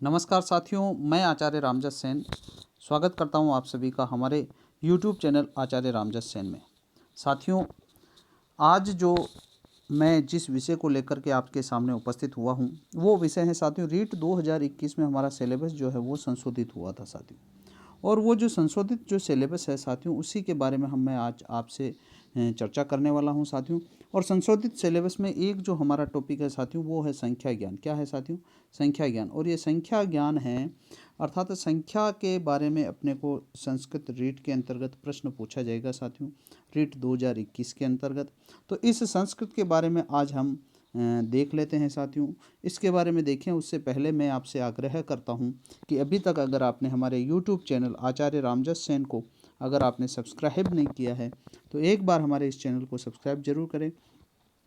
नमस्कार साथियों, मैं आचार्य रामजस सेन स्वागत करता हूं आप सभी का हमारे YouTube चैनल आचार्य रामजस सेन में। साथियों, आज जो मैं जिस विषय को लेकर के आपके सामने उपस्थित हुआ हूं, वो विषय है साथियों रीट 2021 में हमारा सिलेबस जो है वो संशोधित हुआ था साथियों। और वो जो संशोधित जो सिलेबस है साथियों, उसी के बारे में मैं आज आपसे चर्चा करने वाला हूं साथियों। और संशोधित सिलेबस में एक जो हमारा टॉपिक है साथियों, वो है संख्या ज्ञान। क्या है साथियों? संख्या ज्ञान। और ये संख्या ज्ञान है, अर्थात संख्या के बारे में अपने को संस्कृत रीट के अंतर्गत प्रश्न पूछा जाएगा साथियों, रीट 2021 के अंतर्गत। तो इस संस्कृत के बारे में आज हम देख लेते हैं साथियों। इसके बारे में देखें उससे पहले मैं आपसे आग्रह करता हूं कि अभी तक अगर आपने हमारे YouTube चैनल आचार्य रामजस सेन को अगर आपने सब्सक्राइब नहीं किया है तो एक बार हमारे इस चैनल को सब्सक्राइब जरूर करें।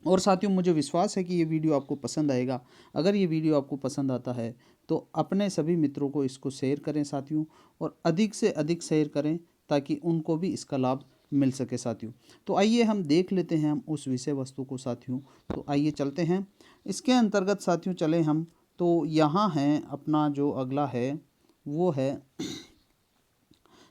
और साथियों, मुझे विश्वास है कि ये वीडियो आपको पसंद आएगा। अगर ये वीडियो आपको पसंद आता है तो अपने सभी मित्रों को इसको शेयर करें साथियों, और अधिक से अधिक शेयर करें ताकि उनको भी इसका लाभ मिल सके साथियों। तो आइए हम देख लेते हैं हम उस विषय वस्तु को साथियों। तो आइए चलते हैं इसके अंतर्गत साथियों, चलें हम। तो यहाँ है अपना जो अगला है वो है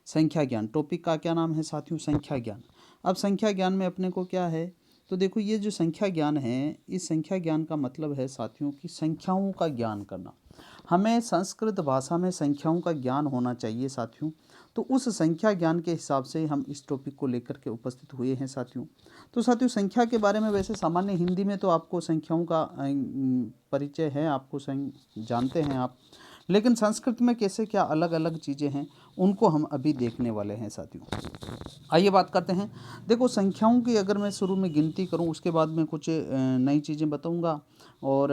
संख्या ज्ञान। टॉपिक का क्या नाम है साथियों? संख्या ज्ञान। अब संख्या ज्ञान में अपने को क्या है, तो देखो ये जो संख्या ज्ञान है, इस संख्या ज्ञान का मतलब है साथियों कि संख्याओं का ज्ञान करना। हमें संस्कृत भाषा में संख्याओं का ज्ञान होना चाहिए साथियों। तो उस संख्या ज्ञान के हिसाब से हम इस टॉपिक को लेकर के उपस्थित हुए हैं साथियों। तो साथियों, संख्या के बारे में वैसे सामान्य हिंदी में तो आपको संख्याओं का परिचय है, आपको जानते हैं आप। लेकिन संस्कृत में कैसे क्या अलग अलग चीज़ें हैं, उनको हम अभी देखने वाले हैं साथियों। आइए बात करते हैं। देखो, संख्याओं की अगर मैं शुरू में गिनती करूं, उसके बाद में कुछ नई चीज़ें बताऊंगा। और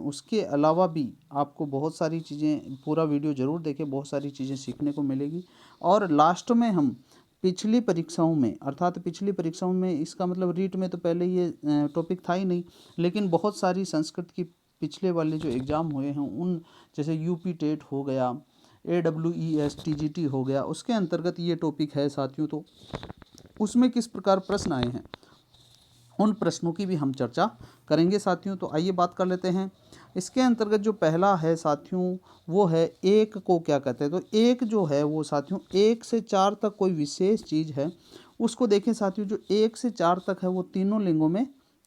उसके अलावा भी आपको बहुत सारी चीज़ें, पूरा वीडियो ज़रूर देखें, बहुत सारी चीज़ें सीखने को मिलेगी। और लास्ट में हम पिछली परीक्षाओं में, अर्थात पिछली परीक्षाओं में, इसका मतलब रीट में तो पहले ये टॉपिक था ही नहीं, लेकिन बहुत सारी संस्कृत की पिछले वाले जो एग्ज़ाम हुए हैं उन, जैसे यूपी टेट हो गया, AWES TGT हो गया, उसके अंतर्गत ये टॉपिक है साथियों। तो उसमें किस प्रकार प्रश्न आए हैं, उन प्रश्नों की भी हम चर्चा करेंगे साथियों। तो आइए बात कर लेते हैं। इसके अंतर्गत जो पहला है साथियों, वो है एक को क्या कहते हैं। तो एक जो है वो साथियों 1 से 4 तक कोई विशेष चीज़ है, उसको देखें साथियों। जो 1 से 4 तक है वो तीनों लिंगों में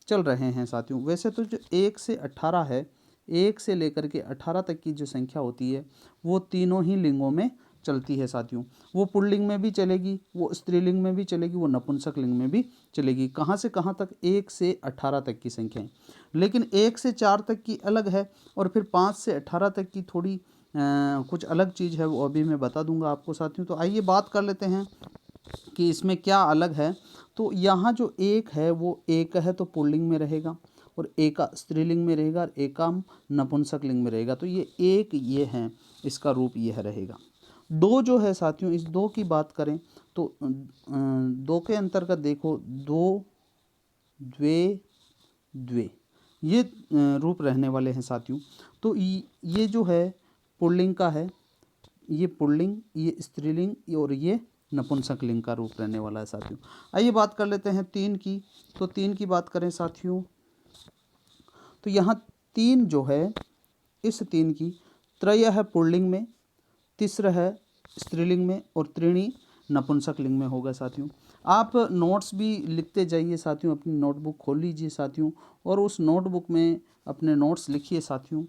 चल रहे हैं साथियों। वैसे तो जो 1 से 18 है, 1 से लेकर के 18 तक की जो संख्या होती है वो तीनों ही लिंगों में चलती है साथियों। वो पुल्लिंग में भी चलेगी, वो स्त्रीलिंग में भी चलेगी, वो नपुंसक लिंग में भी चलेगी। कहाँ से कहाँ तक? 1 से 18 तक की संख्याएं। लेकिन 1 से 4 तक की अलग है, और फिर 5 से 18 तक की थोड़ी कुछ अलग चीज़ है, वो अभी मैं बता दूंगा आपको साथियों। तो आइए बात कर लेते हैं कि इसमें क्या अलग है। तो यहाँ जो एक है वो एक है तो पुल्लिंग में रहेगा, और एका स्त्रीलिंग में रहेगा, और एकाम नपुंसक लिंग में रहेगा। तो ये एक ये है, इसका रूप यह रहेगा। दो जो है साथियों, इस दो की बात करें तो दो के अंतर्गत देखो, दो, द्वे, द्वे, ये रूप रहने वाले हैं साथियों। तो ये जो है पुल्लिंग का है, ये पुल्लिंग, ये स्त्रीलिंग, और ये नपुंसक लिंग का रूप रहने वाला है साथियों। आइए बात कर लेते हैं 3 की। तो 3 की बात करें साथियों, तो यहाँ 3 जो है, इस 3 की त्रय है पुल्लिंग में, तीसरा है स्त्रीलिंग में, और त्रीणी नपुंसक लिंग में होगा साथियों। आप नोट्स भी लिखते जाइए साथियों, अपनी नोटबुक खोल लीजिए साथियों, और उस नोटबुक में अपने नोट्स लिखिए साथियों।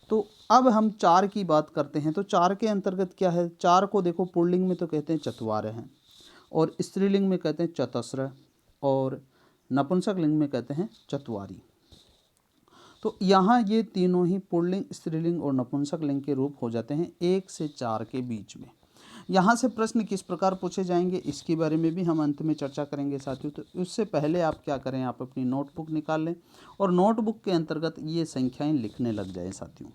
तो अब हम 4 की बात करते हैं। तो 4 के अंतर्गत क्या है? 4 को देखो, पुल्लिंग में तो कहते हैं चत्वार हैं, और स्त्रीलिंग में कहते हैं चतस्र, और नपुंसक लिंग में कहते हैं चतवारी। तो यहाँ ये तीनों ही पुल्लिंग, स्त्रीलिंग और नपुंसक लिंग के रूप हो जाते हैं 1 से 4 के बीच में। यहाँ से प्रश्न किस प्रकार पूछे जाएंगे, इसके बारे में भी हम अंत में चर्चा करेंगे साथियों। तो उससे पहले आप क्या करें, आप अपनी नोटबुक निकाल लें, और नोटबुक के अंतर्गत ये संख्याएं लिखने लग जाए साथियों।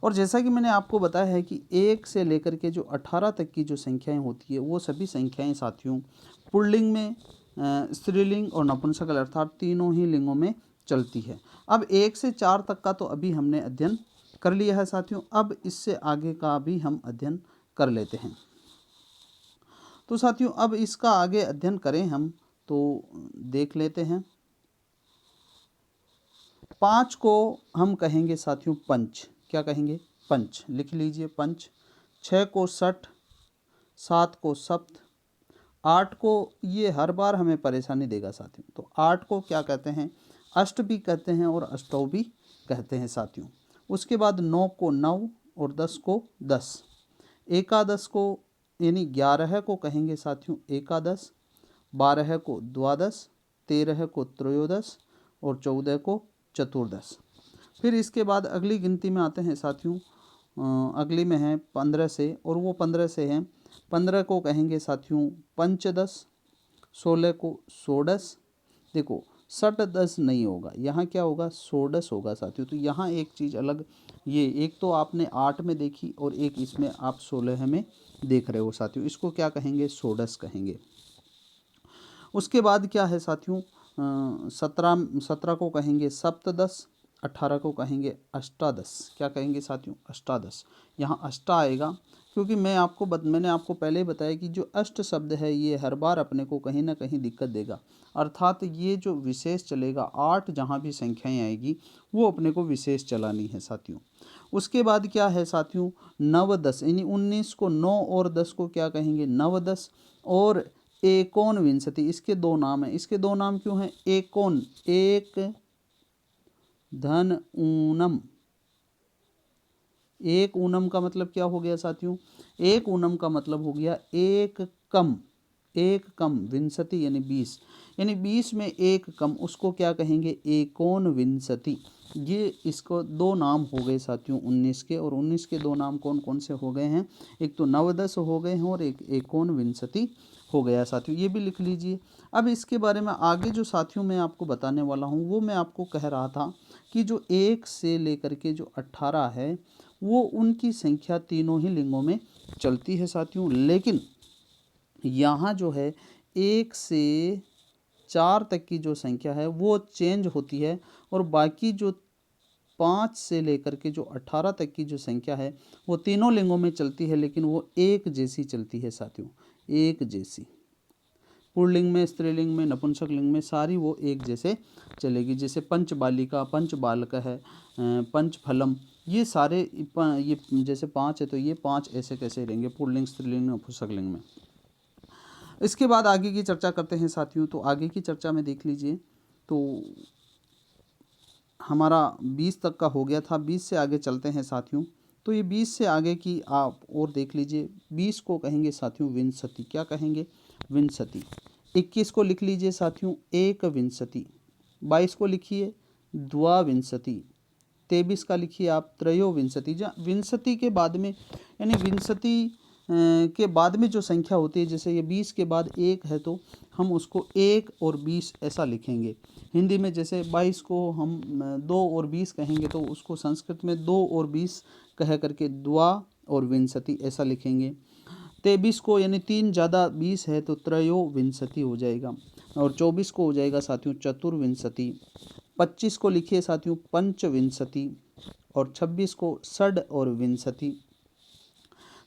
और जैसा कि मैंने आपको बताया है कि 1 से लेकर के जो 18 तक की जो संख्याएं होती है, वो सभी संख्याएं साथियों पुल्लिंग में, स्त्रीलिंग और नपुंसक अर्थात तीनों ही लिंगों में चलती है। अब 1 से 4 तक का तो अभी हमने अध्ययन कर लिया है साथियों। अब इससे आगे का भी हम अध्ययन कर लेते हैं। तो साथियों, अब इसका आगे अध्ययन करें हम, तो देख लेते हैं। 5 को हम कहेंगे साथियों पंच। क्या कहेंगे? पंच, लिख लीजिए पंच। 6 को सठ, 7 को सप्त, 8 को, ये हर बार हमें परेशानी देगा साथियों, तो 8 को क्या कहते हैं, अष्ट भी कहते हैं और अष्टौ भी कहते हैं साथियों। उसके बाद 9 को नव और 10 को 10। एकादश को यानी 11 को कहेंगे साथियों एकादश, 12 को द्वादश, 13 को त्रयोदश और 14 को चतुर्दश। फिर इसके बाद अगली गिनती में आते हैं साथियों, अगली में है 15 से, और वो 15 से है, 15 को कहेंगे साथियों पंचदश, 16 को षोडश। देखो सठ दस नहीं होगा, यहाँ क्या होगा, षोडश होगा साथियों। तो यहाँ एक चीज़ अलग, ये एक तो आपने 8 में देखी और एक इसमें आप 16 में देख रहे हो साथियों, इसको क्या कहेंगे, षोडश कहेंगे। उसके बाद क्या है साथियों, 17 को कहेंगे सप्तदश, 18 को कहेंगे अष्टादश। क्या कहेंगे साथियों, अष्टादश। यहाँ अष्टा आएगा क्योंकि मैंने आपको पहले ही बताया कि जो अष्ट शब्द है ये हर बार अपने को कहीं ना कहीं दिक्कत देगा, अर्थात ये जो विशेष चलेगा, 8 जहाँ भी संख्याएं आएगी वो अपने को विशेष चलानी है साथियों। उसके बाद क्या है साथियों, नवदश, यानी 19 को 9 और 10 को क्या कहेंगे, नवदश। और एकोन विंशति, इसके दो नाम हैं। इसके दो नाम क्यों हैं, एकोन, एक धन ऊनम, एक ऊनम का मतलब क्या हो गया साथियों, एक ऊनम का मतलब हो गया एक कम, एक कम, विंशति यानी 20, यानी 20 में एक कम, उसको क्या कहेंगे, एकोन विंशति। ये इसको दो नाम हो गए साथियों 19 के, और 19 के दो नाम कौन कौन से हो गए हैं, एक तो नवदश हो गए हैं और एक एकोन विंशति हो गया साथियों, ये भी लिख लीजिए। अब इसके बारे में आगे जो साथियों मैं आपको बताने वाला हूँ, वो मैं आपको कह रहा था कि जो 1 से लेकर के जो 18 है वो उनकी संख्या तीनों ही लिंगों में चलती है साथियों, लेकिन यहाँ जो है 1 से 4 तक की जो संख्या है वो चेंज होती है, और बाकी जो 5 से लेकर के जो 18 तक की जो संख्या है वो तीनों लिंगों में चलती है, लेकिन वो एक जैसी चलती है साथियों, एक जैसी। पुल्लिंग में, स्त्रीलिंग में, नपुंसक लिंग में सारी वो एक जैसे चलेगी। जैसे पंच बालिका, पंच बालक है, पंच फलम, ये सारे ये जैसे 5 है तो ये 5 ऐसे कैसे रहेंगे पुल्लिंग, स्त्रीलिंग, नपुंसक लिंग में। इसके बाद आगे की चर्चा करते हैं साथियों। तो आगे की चर्चा में देख लीजिए, तो हमारा 20 तक का हो गया था, 20 से आगे चलते हैं साथियों। तो ये 20 से आगे की आप और देख लीजिए, 20 को कहेंगे साथियों विंशति। क्या कहेंगे, विंशति। 21 को लिख लीजिए साथियों एक विंशति। 22 को लिखिए द्वाविंशति। 23 का लिखिए आप त्रयोविंशति। जहाँ विंशति के बाद में, यानी विंशति के बाद में जो संख्या होती है, जैसे ये 20 के बाद 1 है तो हम उसको 1 और 20 ऐसा लिखेंगे। हिंदी में जैसे 22 को हम 2 और 20 कहेंगे तो उसको संस्कृत में 2 और 20 कह करके द्वा और विंशति ऐसा लिखेंगे। 23 को यानी 3 ज़्यादा 20 है तो त्रयोविंशति हो जाएगा, और 24 को हो जाएगा साथियों चतुर्विंशति। 25 को लिखिए साथियों पंचविंशति, और 26 को षड और विंशति।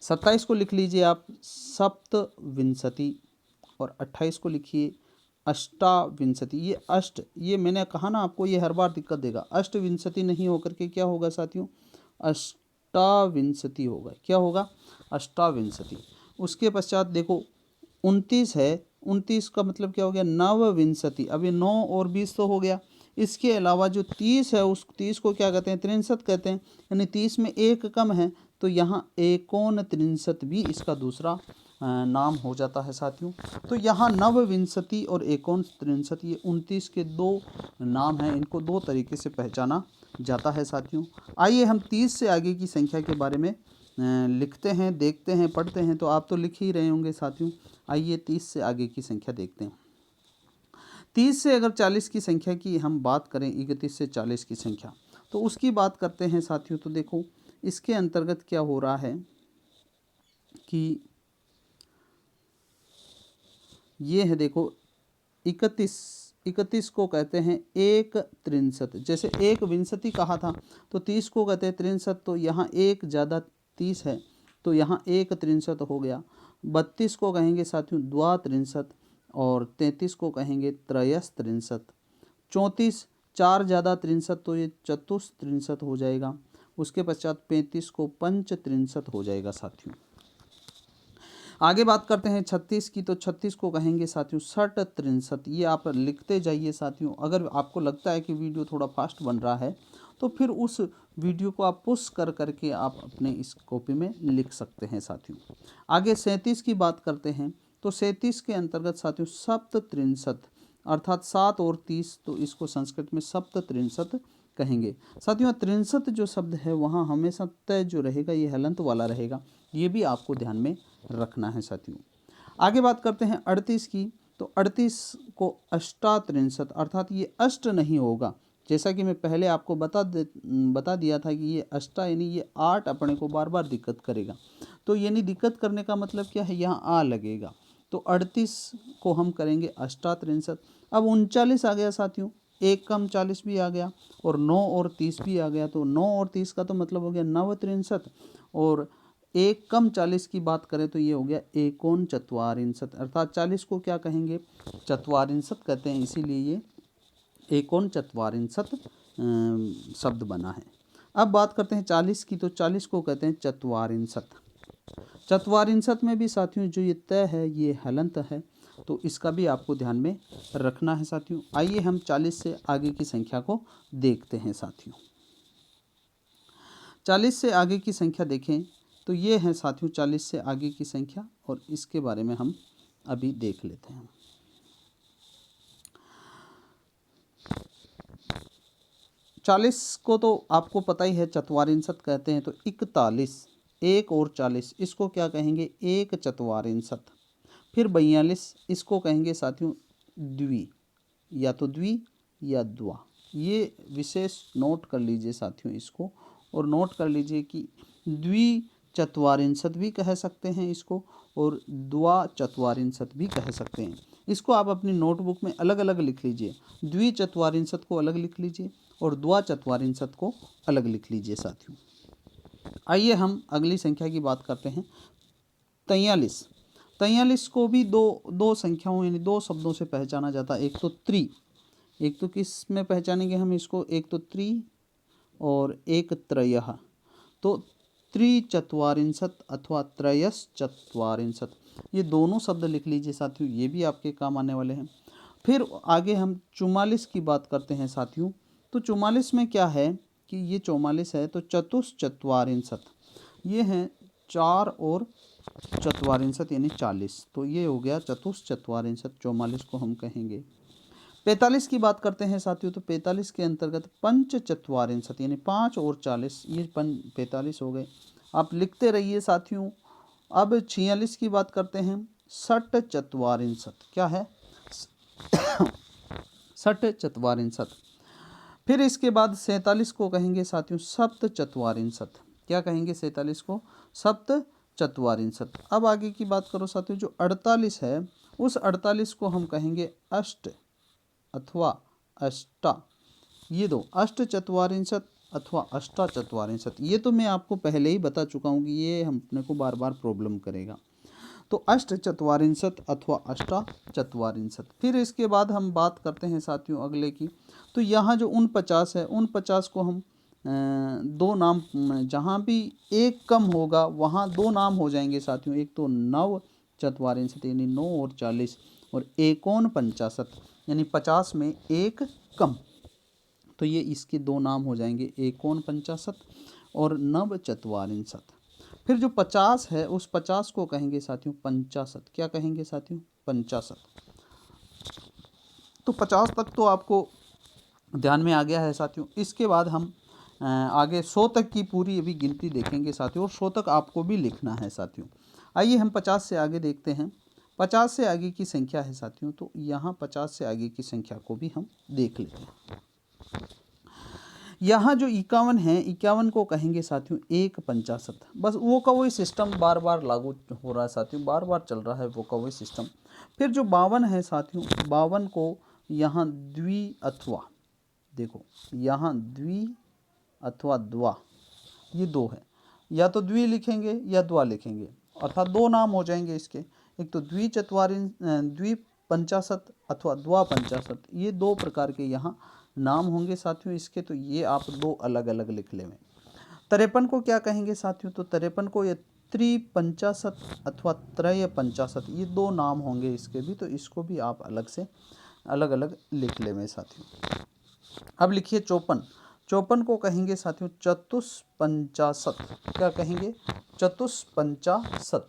27 को लिख लीजिए आप सप्तविंशति, और 28 को लिखिए अष्टाविंशति। ये अष्ट, ये मैंने कहा ना आपको, ये हर बार दिक्कत देगा। अष्टविंशति नहीं होकर के क्या होगा साथियों, अष्टाविंशति होगा। क्या होगा, अष्टाविंशति। उसके पश्चात देखो 29 है, 29 का मतलब क्या हो गया, नवविंशति। अभी 9 और 20 तो हो गया। इसके अलावा जो 30 है उस 30 को क्या कहते हैं, 63 कहते हैं, यानी 30 में एक कम है तो यहाँ एकोन त्रिंशत भी इसका दूसरा नाम हो जाता है साथियों। तो यहाँ नवविंशति और एकोन त्रिंशत ये 29 के दो नाम हैं, इनको दो तरीके से पहचाना जाता है साथियों। आइए हम 30 से आगे की संख्या के बारे में लिखते हैं, देखते हैं, पढ़ते हैं। तो आप तो लिख ही रहे होंगे साथियों। आइए 30 से आगे की संख्या देखते हैं। 30 से अगर 40 की संख्या की हम बात करें, 31 से 40 की संख्या, तो उसकी बात करते हैं साथियों। तो देखो इसके अंतर्गत क्या हो रहा है कि ये है, देखो 31 को कहते हैं एक त्रिंशत। जैसे एक विंशति कहा था तो 30 को कहते हैं त्रिंशत, तो यहाँ एक ज़्यादा 30 है तो यहाँ एक त्रिंशत हो गया। 32 को कहेंगे साथियों द्वात्रिंशत, और 33 को कहेंगे त्रयस्त्रिंशत। 34 4 ज़्यादा त्रिंशत तो ये चतुस्त्रिंशत हो जाएगा। उसके पश्चात 35 को पंच त्रिंशत हो जाएगा साथियों। आगे बात करते हैं 36 की, तो 36 को कहेंगे साथियों षट त्रिंशत। ये आप लिखते जाइए साथियों। अगर आपको लगता है कि वीडियो थोड़ा फास्ट बन रहा है तो फिर उस वीडियो को आप पुश कर करके आप अपने इस कॉपी में लिख सकते हैं साथियों। आगे 37 की बात करते हैं, तो 37 के अंतर्गत साथियों सप्त त्रिंशत, अर्थात 7 और 30, तो इसको संस्कृत में सप्त त्रिंशत कहेंगे साथियों। त्रिंशत जो शब्द है वहाँ हमेशा तय जो रहेगा ये हलंत वाला रहेगा, ये भी आपको ध्यान में रखना है साथियों। आगे बात करते हैं 38 की, तो 38 को अष्टात्रिंशत, अर्थात ये अष्ट नहीं होगा। जैसा कि मैं पहले आपको बता दिया था कि ये अष्टा यानी ये 8 अपने को बार बार दिक्कत करेगा, तो यानी दिक्कत करने का मतलब क्या है, यहाँ आ लगेगा। तो 38 को हम करेंगे अष्टात्रिंशत। अब 39 आ गया साथियों, 1 कम 40 भी आ गया और 9 और 30 भी आ गया। तो 9 और 30 का तो मतलब हो गया नवत्रिंशत, और 1 कम 40 की बात करें तो ये हो गया एकोनचत्वारिंशत, अर्थात 40 को क्या कहेंगे, चत्वारिंशत कहते हैं, इसीलिए ये एकोनचत्वारिंशत शब्द बना है। अब बात करते हैं 40 की, तो 40 को कहते हैं चत्वारिंशत। चत्वारिंशत में भी साथियों जो ये तय है ये हलंत है, तो इसका भी आपको ध्यान में रखना है साथियों। आइए हम 40 से आगे की संख्या को देखते हैं साथियों। 40 से आगे की संख्या देखें तो ये है साथियों 40 से आगे की संख्या, और इसके बारे में हम अभी देख लेते हैं। 40 को तो आपको पता ही है चत्वारिंशत कहते हैं, तो 41, 1 और 40 इसको क्या कहेंगे, एक चत्वारिंशत। फिर 42 इसको कहेंगे साथियों द्वि, या तो द्वि या द्वा। ये विशेष नोट कर लीजिए साथियों इसको, और नोट कर लीजिए कि द्वि चत्वारिंशत भी कह सकते हैं इसको, और द्वा चत्वारिंशत भी कह सकते हैं। इसको आप अपनी नोटबुक में अलग अलग लिख लीजिए, द्वि चत्वारिंशत को अलग लिख लीजिए और द्वा चत्वारिंशत को अलग लिख लीजिए साथियों। आइए हम अगली संख्या की बात करते हैं 43। 43 को भी दो संख्याओं यानी दो शब्दों से पहचाना जाता है। एक तो त्रि, एक तो किस में पहचानेंगे हम इसको, एक तो त्रि और एक त्रयः। तो त्रिचत्वारिंशत अथवा त्रयश्चत्वारिंशत, ये दोनों शब्द लिख लीजिए साथियों, ये भी आपके काम आने वाले हैं। फिर आगे हम 44 की बात करते हैं साथियों। तो 44 में क्या है कि ये 44 है तो चतुश्चत्वारिंशत, ये हैं 4 और चत्वारिंशत यानी 40, तो ये हो गया चतुश्चत्वारिंशत, 44 को हम कहेंगे। 45 की बात करते हैं साथियों, तो 45 के अंतर्गत पंचचत्वारिंशत यानी 5 और 40, ये 45 हो गए। आप लिखते रहिए साथियों। अब 46 की बात करते हैं, षट चत्वारिंशत, क्या है, षट चत्वारिंशत। फिर इसके बाद 47 को कहेंगे साथियों सप्त चत्वारिंशत, क्या कहेंगे 47 को, सप्त चत्वारिंशत। अब आगे की बात करो साथियों, जो 48 है उस 48 को हम कहेंगे अष्ट अथवा अष्टा, ये दो अष्ट चत्वारिंशत अथवा अष्टा चत्वारिंशत। ये तो मैं आपको पहले ही बता चुका हूँ कि ये हम अपने को बार बार प्रॉब्लम करेगा। तो अष्ट चत्वारिंशत अथवा अष्टा चत्वारिंशत। फिर इसके बाद हम बात करते हैं साथियों अगले की, तो यहाँ जो 49 है 49 को हम दो नाम, जहाँ भी एक कम होगा वहाँ दो नाम हो जाएंगे साथियों। एक तो नव चत्वारिंशत यानी 9 और 40, और एकोन पंचाशत यानी 50 में एक कम, तो ये इसके दो नाम हो जाएंगे, एकोन पंचाशत और नव चत्वारिंशत। फिर जो 50 है उस 50 को कहेंगे साथियों पंचाशत, क्या कहेंगे साथियों, पंचाशत। तो 50 तक तो आपको ध्यान में आ गया है साथियों। इसके बाद हम आगे 100 तक की पूरी अभी गिनती देखेंगे साथियों, और 100 तक आपको भी लिखना है साथियों। आइए हम 50 से आगे देखते हैं। 50 से आगे की संख्या है साथियों, तो यहाँ 50 से आगे की संख्या को भी हम देख लेते हैं। यहाँ जो 51 है, 51 को कहेंगे साथियों एक पंचाशत। बस वो का वही सिस्टम बार बार लागू हो रहा है साथियों, बार बार चल रहा है वो का वही सिस्टम। फिर जो 52 है साथियों, 52 को यहाँ द्वि अथवा, देखो यहाँ द्वि अथवा द्वा, ये दो है, या तो द्वि लिखेंगे या द्वा लिखेंगे, अर्थात दो नाम हो जाएंगे इसके। एक तो द्वि पंचाशत अथवा द्वा पंचाशत, ये दो प्रकार के यहाँ नाम होंगे साथियों इसके, तो ये आप दो अलग अलग लिख लेंगे। 53 को क्या कहेंगे साथियों, तो 53 को ये त्रिपंचाशत अथवा त्रय पंचाशत, ये दो नाम होंगे इसके भी, तो इसको भी आप अलग से अलग अलग लिख लेंगे साथियों। अब लिखिए 54, 54 को कहेंगे साथियों चतुष्पंचाशत, क्या कहेंगे, चतुष्पंचाशत।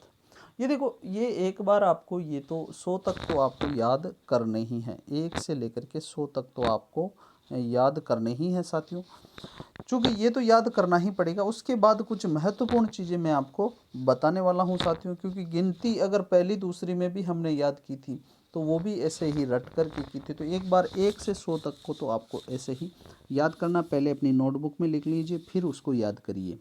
ये देखो, ये एक बार आपको ये तो 100 तक तो आपको याद करने ही है, 1 से लेकर के 100 तक तो आपको याद करने ही है साथियों। चूँकि ये तो याद करना ही पड़ेगा, उसके बाद कुछ महत्वपूर्ण चीज़ें मैं आपको बताने वाला हूँ साथियों, क्योंकि गिनती अगर पहली दूसरी में भी हमने याद की थी तो वो भी ऐसे ही रट कर के की थी। तो एक बार 1 से 100 तक को तो आपको ऐसे ही याद करना, पहले अपनी नोटबुक में लिख लीजिए, फिर उसको याद करिए।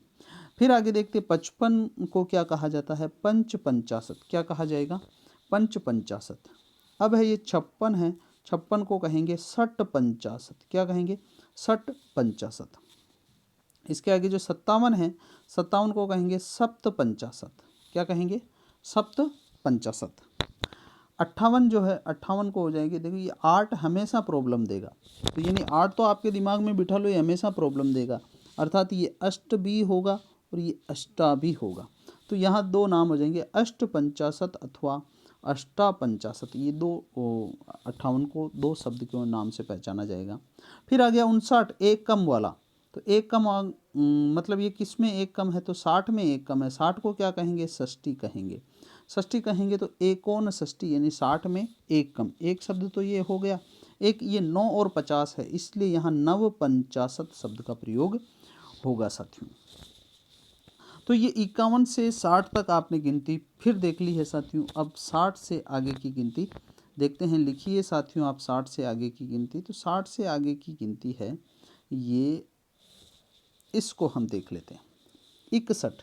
फिर आगे देखते 55 को क्या कहा जाता है, पंचपंचाशत, क्या कहा जाएगा, पंचपंचाशत। अब है ये 56 है, 56 को कहेंगे षट पंचाशत, क्या कहेंगे, षट पंचाशत। इसके आगे जो 57 है, 57 को कहेंगे सप्त पंचाशत, क्या कहेंगे, सप्त पंचाशत। 58 जो है, 58 को हो जाएगी, देखो ये 8 हमेशा प्रॉब्लम देगा, तो यानी 8 तो आपके दिमाग में बिठा लो, ये हमेशा प्रॉब्लम देगा, अर्थात ये अष्ट भी होगा और ये अष्टा भी होगा। तो यहाँ दो नाम हो जाएंगे, अष्ट पंचाशत अथवा अष्टा पंचाशत, ये दो 58 को दो शब्द के नाम से पहचाना जाएगा। फिर आ गया 59, एक कम वाला, तो एक कम मतलब ये किस में एक कम है, तो 60 में एक कम है, 60 को क्या कहेंगे, षष्ठी कहेंगे, षष्ठी कहेंगे, तो एकोन षष्ठी यानी 60 में एक कम, एक शब्द तो ये हो गया। एक ये 9 और 50 है, इसलिए यहाँ नव पंचाशत शब्द का प्रयोग होगा साथियों। तो ये 51 से 60 तक आपने गिनती फिर देख ली है साथियों। अब 60 से आगे की गिनती देखते हैं, लिखिए साथियों आप 60 से आगे की गिनती। तो 60 से आगे की गिनती है ये, इसको हम देख लेते हैं 61।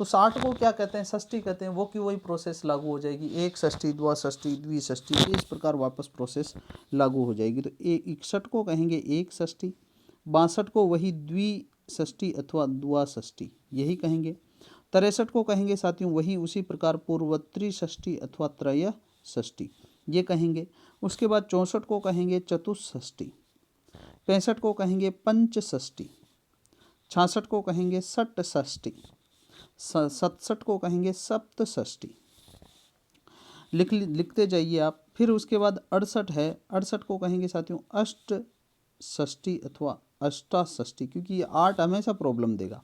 तो 60 को क्या कहते हैं, षष्ठी कहते हैं, वो की वही प्रोसेस लागू हो जाएगी, एक षष्ठी, द्वा षष्ठी, द्विषष्ठी, इस प्रकार वापस प्रोसेस लागू हो जाएगी। तो 61 को कहेंगे एक षष्ठी, 62 को वही द्विषष्ठी अथवा द्वा षष्ठी यही कहेंगे, 63 को कहेंगे साथियों वही उसी प्रकार पूर्वत्री षष्ठी अथवा त्रय षष्ठी ये कहेंगे। उसके बाद 64 को कहेंगे चतुष्षष्ठी, 65 को कहेंगे पंचषष्ठी, 66 को कहेंगे षट षष्ठी, 67 को कहेंगे सप्तषष्ठी। लिखते जाइए आप। फिर उसके बाद 68 है, 68 को कहेंगे साथियों अष्ट षष्ठी अथवा अष्टाषष्ठी, क्योंकि ये 8 हमेशा प्रॉब्लम देगा,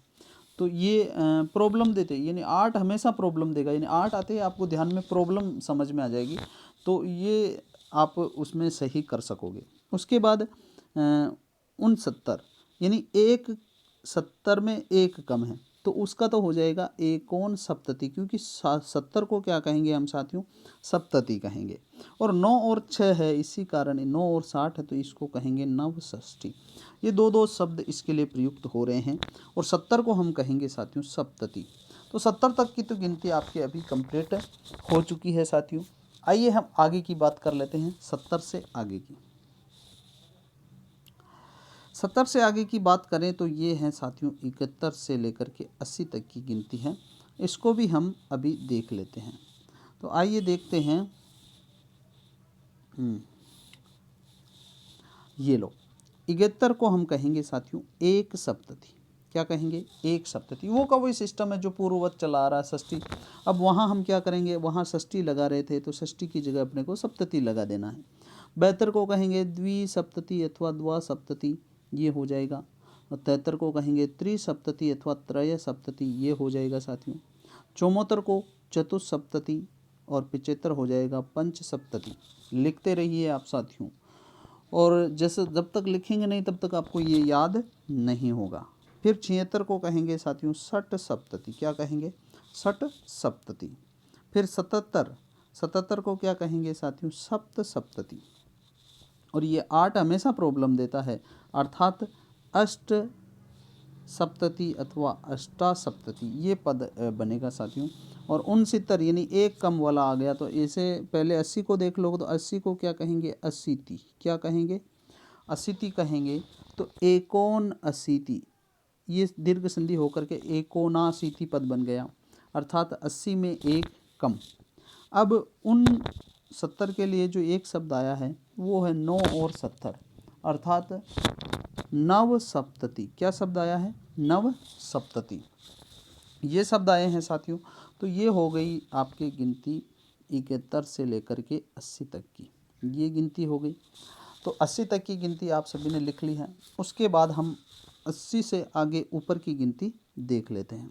तो ये प्रॉब्लम देते यानी 8 हमेशा प्रॉब्लम देगा, यानी 8 आते ही आपको ध्यान में प्रॉब्लम समझ में आ जाएगी, तो ये आप उसमें सही कर सकोगे। उसके बाद 69 यानी एक 70 में एक कम है, तो उसका तो हो जाएगा एकोन सप्तति, क्योंकि 70 को क्या कहेंगे हम साथियों, सप्तति कहेंगे। और 9 और 6 है, इसी कारण 9 और 60 है, तो इसको कहेंगे नवषष्ठी। ये दो दो शब्द इसके लिए प्रयुक्त हो रहे हैं। और 70 को हम कहेंगे साथियों सप्तति। तो 70 तक की तो गिनती आपकी अभी कंप्लीट हो चुकी है साथियों। आइए हम आगे की बात कर लेते हैं, 70 से आगे की। 70 से आगे की बात करें तो ये हैं साथियों 71 से लेकर के 80 तक की गिनती है, इसको भी हम अभी देख लेते हैं। तो आइए देखते हैं। ये लो 71 को हम कहेंगे साथियों एक सप्तति, क्या कहेंगे, एक सप्तति। वो का वही सिस्टम है जो पूर्ववत चला आ रहा है, षष्ठी। अब वहाँ हम क्या करेंगे, वहाँ षष्ठी लगा रहे थे तो षष्ठी की जगह अपने को सप्तति लगा देना है। 72 को कहेंगे द्विसप्तति अथवा द्वा सप्तति, ये हो जाएगा। और 73 को कहेंगे त्रिसप्तति अथवा त्रय सप्तति, ये हो जाएगा साथियों। 74 को चतुस्सप्तति और 75 हो जाएगा पंच सप्तति। लिखते रहिए आप साथियों, और जैसे जब तक लिखेंगे नहीं तब तक आपको ये याद नहीं होगा। फिर 76 को कहेंगे साथियों षट सप्तति, क्या कहेंगे, षट सप्तति। फिर 77 को क्या कहेंगे साथियों, सप्त सप्तति। और ये 8 हमेशा प्रॉब्लम देता है, अर्थात अष्ट सप्तति अथवा अष्टा सप्तति ये पद बनेगा साथियों। और 69 यानी एक कम वाला आ गया, तो इसे पहले 80 को देख लो, तो 80 को क्या कहेंगे, अशीति, क्या कहेंगे, अशीति कहेंगे। तो एकोन अशीति, ये दीर्घ संधि होकर के एकोनाशीति पद बन गया, अर्थात 80 में एक कम। अब उन 70 के लिए जो एक शब्द आया है वो है 9 और 70, अर्थात नव सप्तति। क्या शब्द आया है, नव सप्तति, ये शब्द आए हैं साथियों। तो ये हो गई आपकी गिनती 71 से लेकर के 80 तक की, ये गिनती हो गई। तो 80 तक की गिनती आप सभी ने लिख ली है। उसके बाद हम 80 से आगे ऊपर की गिनती देख लेते हैं।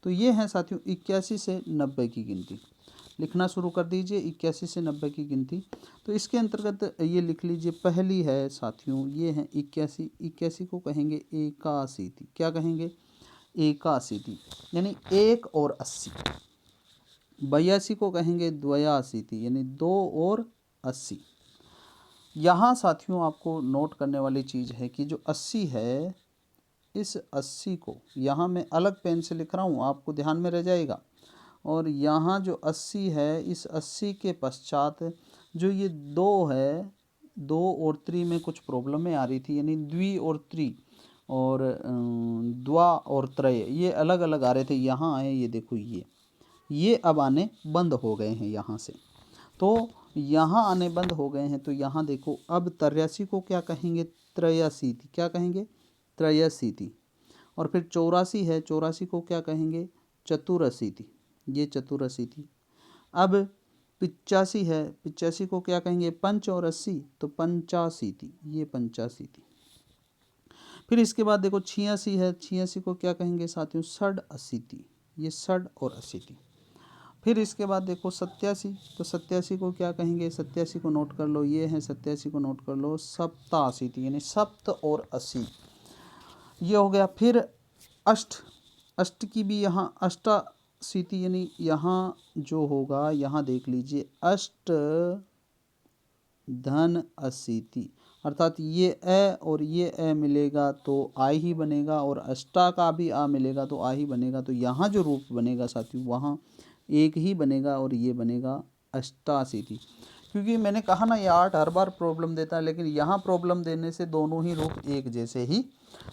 तो ये है साथियों 81 से 90 की गिनती। लिखना शुरू कर दीजिए 81 से 90 की गिनती। तो इसके अंतर्गत ये लिख लीजिए, पहली है साथियों, ये है 81। 81 को कहेंगे एकाशीति। क्या कहेंगे? एकाशीति, यानी 1 और 80। 82 को कहेंगे द्वयाशीति, यानी 2 और 80। यहाँ साथियों आपको नोट करने वाली चीज़ है कि जो 80 है, इस 80 को यहाँ मैं अलग पेन से लिख रहा हूँ, आपको ध्यान में रह जाएगा। और यहाँ जो 80 है, इस 80 के पश्चात जो ये 2 है, 2 और 3 में कुछ प्रॉब्लमें आ रही थी, यानी द्वि और त्रि और द्वा और त्रय, ये अलग अलग आ रहे थे। यहाँ आए, ये देखो ये अब आने बंद हो गए हैं यहाँ से। तो यहाँ आने बंद हो गए हैं। तो यहाँ देखो, अब 83 को क्या कहेंगे? त्रयाशीति। क्या कहेंगे? त्रयाशीति। और फिर 84 है, 84 को क्या कहेंगे? चतुरशीति, ये चतुरशीति। अब 85 है, 85 को क्या कहेंगे? पंच और 80, तो पंचाशीति, ये पंचाशीति। फिर इसके बाद देखो 86 है, 86 को क्या कहेंगे साथियों? षड-अशीति, ये षड और अशीति। फिर इसके बाद देखो 87, तो 87 को क्या कहेंगे? 87 को नोट कर लो, ये है 87 को नोट कर लो, सप्ताशीति, यानी सप्त और 80, ये हो गया। फिर अष्ट, अष्ट की भी यहाँ अष्टाशीति, यानी यहाँ जो होगा, यहाँ देख लीजिए, अष्ट धन अशीति, अर्थात ये अ और ये अ मिलेगा तो आ ही बनेगा, और अष्टा का भी आ मिलेगा तो आ ही बनेगा। तो यहाँ जो रूप बनेगा साथियों, वहाँ एक ही बनेगा और ये बनेगा अष्टाशीति। क्योंकि मैंने कहा ना, ये 8 हर बार प्रॉब्लम देता है, लेकिन यहाँ प्रॉब्लम देने से दोनों ही रूप एक जैसे ही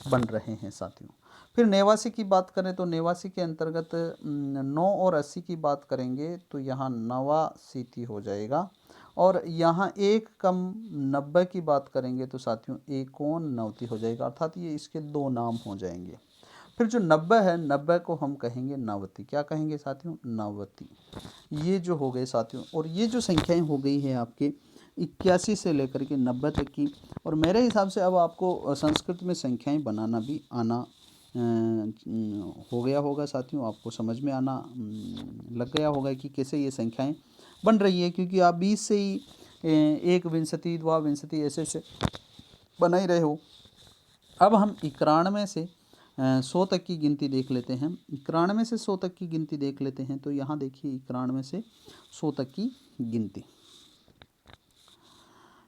बन रहे हैं साथियों। फिर 89 की बात करें तो 89 के अंतर्गत 9 और 80 की बात करेंगे तो यहाँ नवाशीति हो जाएगा। और यहाँ एक कम 90 की बात करेंगे तो साथियों एकोननवति हो जाएगा, अर्थात ये इसके 2 नाम हो जाएंगे। फिर जो 90 है, 90 को हम कहेंगे नवति। क्या कहेंगे साथियों? नवति। ये जो हो गए साथियों, और ये जो संख्याएं हो गई है आपके 81 से लेकर के 90 तक की। और मेरे हिसाब से अब आपको संस्कृत में संख्याएं बनाना भी आना हो गया होगा साथियों, आपको समझ में आना लग गया होगा कि कैसे ये संख्याएं बन रही है, क्योंकि आप 20 से ही 1 विंशति, द्वा विंशति ऐसे बना ही रहे हो। अब हम 91 से 100 तक की गिनती देख लेते हैं। 91 से 100 तक की गिनती देख लेते हैं। तो यहाँ देखिए 91 से 100 तक की गिनती,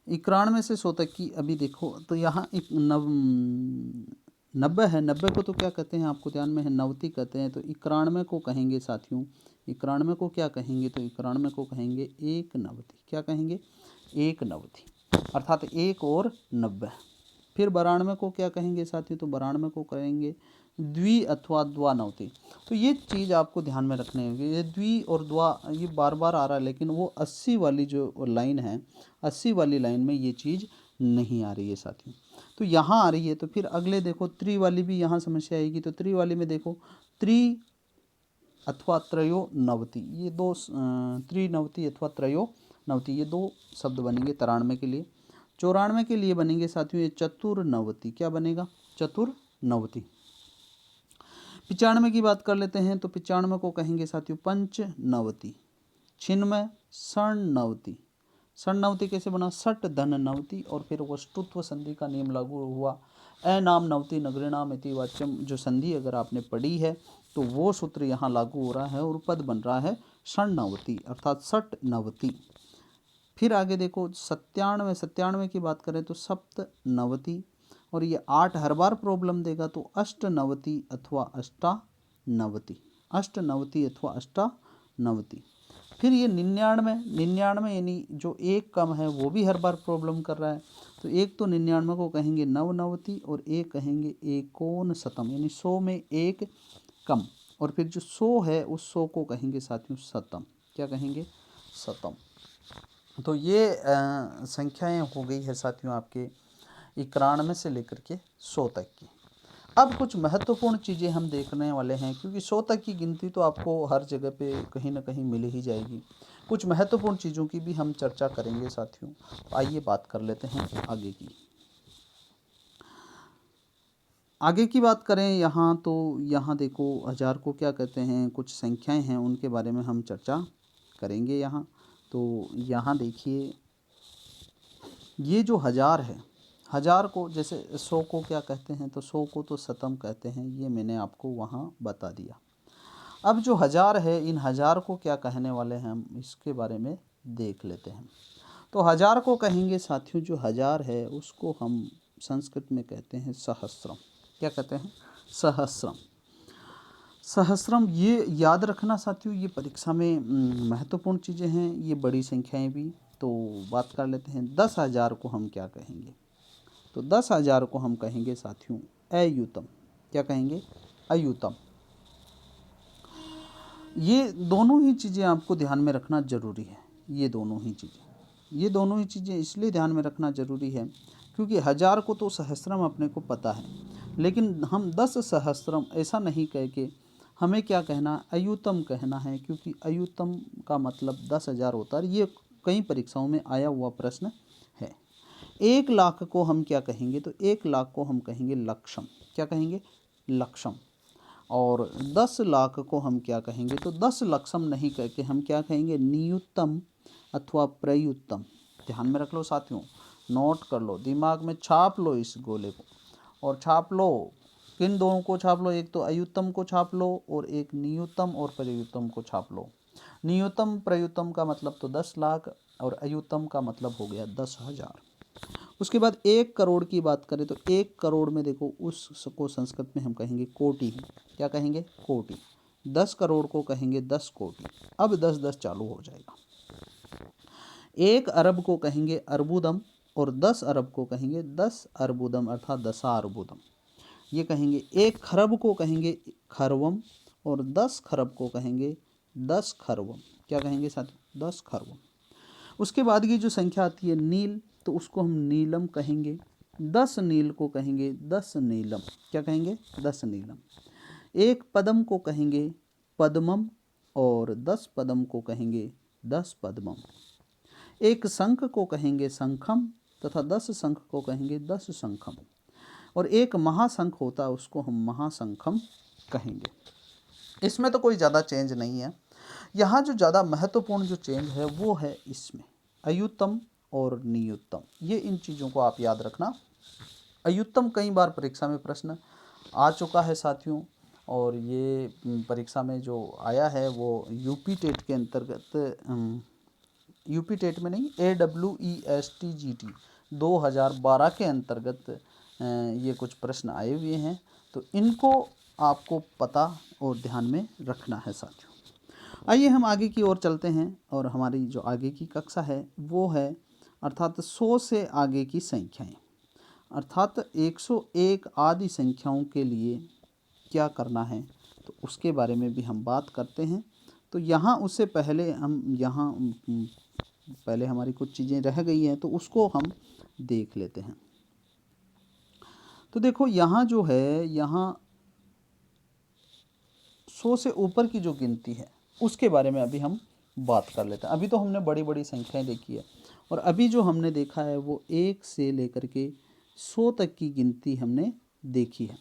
91 से 100 तक की अभी देखो। तो यहाँ एक 90 है, 90 को तो क्या कहते हैं आपको ध्यान में है? नवति कहते हैं। तो 91 को कहेंगे साथियों, 91 को क्या कहेंगे? तो 91 को कहेंगे एक नवति। क्या कहेंगे? एक नवति, अर्थात 1 और 90। फिर 92 को क्या कहेंगे साथियों? तो 92 को कहेंगे द्वि अथवा द्वा नवति। तो ये चीज़ आपको ध्यान में रखनी होगी, ये द्वि और द्वा ये बार बार आ रहा है, लेकिन वो 80 वाली जो लाइन है, 80 वाली लाइन में ये चीज़ नहीं आ रही है साथियों। तो यहाँ आ रही है। तो फिर अगले देखो त्रि वाली भी यहाँ समस्या आएगी। तो त्रि वाली में देखो त्रि अथवा त्रयो नवति, ये 2 त्रिनवति अथवा त्रयो नवति, ये 2 शब्द बनेंगे 93 के लिए। 94 के लिए बनेंगे साथियों ये चतुर्नवति। क्या बनेगा? चतुर्नवति। 95 की बात कर लेते हैं। तो 95 को कहेंगे साथियों पंचनवति। 96 षण्णवति। षण्णवति कैसे बना? सट धन नवति, और फिर वस्तुत्व संधि का नियम लागू हुआ। अनाम नवति नगरीणाम इति वाच्यम, जो संधि अगर आपने पढ़ी है तो वो सूत्र यहाँ लागू हो रहा है और पद बन रहा है षण्णवति, अर्थात षट्नवति। फिर आगे देखो 97 की बात करें तो सप्तनवति, और ये 8 हर बार प्रॉब्लम देगा तो अष्टनवति अथवा अष्टानवति, अष्टनवति अथवा अष्टानवति। फिर ये 99 यानी जो एक कम है वो भी हर बार प्रॉब्लम कर रहा है। तो एक तो 99 को कहेंगे नवनवति, और एक कहेंगे एकोन शतम, यानी 100 में एक कम। और फिर जो 100 है उस 100 को कहेंगे साथियों शतम। क्या कहेंगे? शतम। तो ये संख्याएं हो गई है साथियों आपके 91 से लेकर के 100 तक की। अब कुछ महत्वपूर्ण चीज़ें हम देखने वाले हैं, क्योंकि 100 तक की गिनती तो आपको हर जगह पे कहीं ना कहीं मिल ही जाएगी। कुछ महत्वपूर्ण चीज़ों की भी हम चर्चा करेंगे साथियों। तो आइए बात कर लेते हैं आगे की। आगे की बात करें यहाँ, तो यहाँ देखो हज़ार को क्या कहते हैं, कुछ संख्याएं हैं उनके बारे में हम चर्चा करेंगे यहाँ। तो यहाँ देखिए, ये जो हज़ार है, हज़ार को जैसे 100 को क्या कहते हैं, तो 100 को तो शतम कहते हैं, ये मैंने आपको वहाँ बता दिया। अब जो हज़ार है, इन हज़ार को क्या कहने वाले हैं हम इसके बारे में देख लेते हैं। तो हज़ार को कहेंगे साथियों, जो हज़ार है उसको हम संस्कृत में कहते हैं सहस्रम। क्या कहते हैं? सहस्रम। सहस्रम, ये याद रखना साथियों, ये परीक्षा में महत्वपूर्ण चीज़ें हैं, ये बड़ी संख्याएं भी। तो बात कर लेते हैं 10,000 को हम क्या कहेंगे। तो 10,000 को हम कहेंगे साथियों अयुतम। क्या कहेंगे? अयुतम। ये दोनों ही चीज़ें आपको ध्यान में रखना जरूरी है। ये दोनों ही चीज़ें इसलिए ध्यान में रखना जरूरी है क्योंकि हज़ार को तो सहस्रम अपने को पता है, लेकिन हम 10 सहस्रम ऐसा नहीं कह के हमें क्या कहना, अयुतम कहना है, क्योंकि अयुतम का मतलब 10,000 होता है। ये कई परीक्षाओं में आया हुआ प्रश्न है। 1,00,000 को हम क्या कहेंगे, तो 1,00,000 को हम कहेंगे लक्षम। क्या कहेंगे? लक्षम। और 10,00,000 को हम क्या कहेंगे, तो 10 लक्षम नहीं कह के हम क्या कहेंगे, नियुत्तम अथवा प्रयुत्तम। ध्यान में रख लो साथियों, नोट कर लो, दिमाग में छाप लो इस गोले को, और छाप लो। किन दोनों को छाप लो? एक तो अयुत्तम को छाप लो और एक नियुत्तम और प्रयुत्तम को छाप लो। नियुत्तम प्रयुत्तम का मतलब तो 10,00,000 और अयुत्तम का मतलब हो गया 10,000। उसके बाद 1 करोड़ की बात करें तो 1 करोड़ में देखो उसको संस्कृत में हम कहेंगे कोटि। क्या कहेंगे? कोटि। 10 करोड़ को कहेंगे 10 कोटि। अब 10-10 चालू हो जाएगा। 1 अरब को कहेंगे अर्बुदम और 10 अरब को कहेंगे 10 अर्बुदम अर्थात दशार्बुदम। ये कहेंगे। 1 खरब को कहेंगे खरवम और 10 खरब को कहेंगे 10 खरवम। क्या कहेंगे साथियों? 10 खरवम। उसके बाद की जो संख्या आती है नील, तो उसको हम नीलम कहेंगे। 10 नील को कहेंगे 10 नीलम। क्या कहेंगे? 10 नीलम। 1 पदम को कहेंगे पद्मम और 10 पदम को कहेंगे 10 पद्मम। 1 शंख को कहेंगे शंखम तथा 10 शंख को कहेंगे 10 शंखम। और 1 महाशंख होता है उसको हम महाशंखम कहेंगे। इसमें तो कोई ज़्यादा चेंज नहीं है। यहाँ जो ज़्यादा महत्वपूर्ण जो चेंज है वो है इसमें अयुत्तम और नियुत्तम। ये इन चीज़ों को आप याद रखना। अयुत्तम कई बार परीक्षा में प्रश्न आ चुका है साथियों, और ये परीक्षा में जो आया है वो यूपी टेट के अंतर्गत, यूपी टेट में नहीं, AWESTGT 2012 के अंतर्गत ये कुछ प्रश्न आए हुए हैं। तो इनको आपको पता और ध्यान में रखना है साथियों। आइए हम आगे की ओर चलते हैं, और हमारी जो आगे की कक्षा है वो है अर्थात 100 से आगे की संख्याएं, अर्थात 101 आदि संख्याओं के लिए क्या करना है, तो उसके बारे में भी हम बात करते हैं। तो यहाँ उससे पहले हम यहाँ पहले हमारी कुछ चीज़ें रह गई हैं तो उसको हम देख लेते हैं। तो देखो यहाँ जो है, यहाँ 100 से ऊपर की जो गिनती है उसके बारे में अभी हम बात कर लेते हैं। अभी तो हमने बड़ी बड़ी संख्याएं देखी है, और अभी जो हमने देखा है वो 1 से लेकर के 100 तक की गिनती हमने देखी है।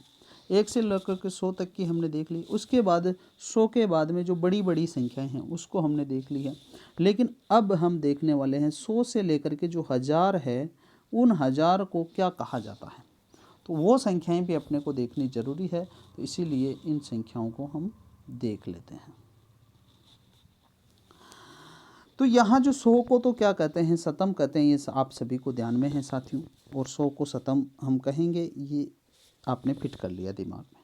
1 से लेकर के 100 तक की हमने देख ली। उसके बाद 100 के बाद में जो बड़ी बड़ी संख्याएं हैं उसको हमने देख ली है। लेकिन अब हम देखने वाले हैं 100 से लेकर के जो 1000 है, उन 1000 को क्या कहा जाता है, तो वो संख्याएं भी अपने को देखनी ज़रूरी है। तो इसीलिए इन संख्याओं को हम देख लेते हैं। तो यहाँ जो 100 को तो क्या कहते हैं, शतम कहते हैं, ये आप सभी को ध्यान में है साथियों। और 100 को शतम हम कहेंगे, ये आपने फिट कर लिया दिमाग में।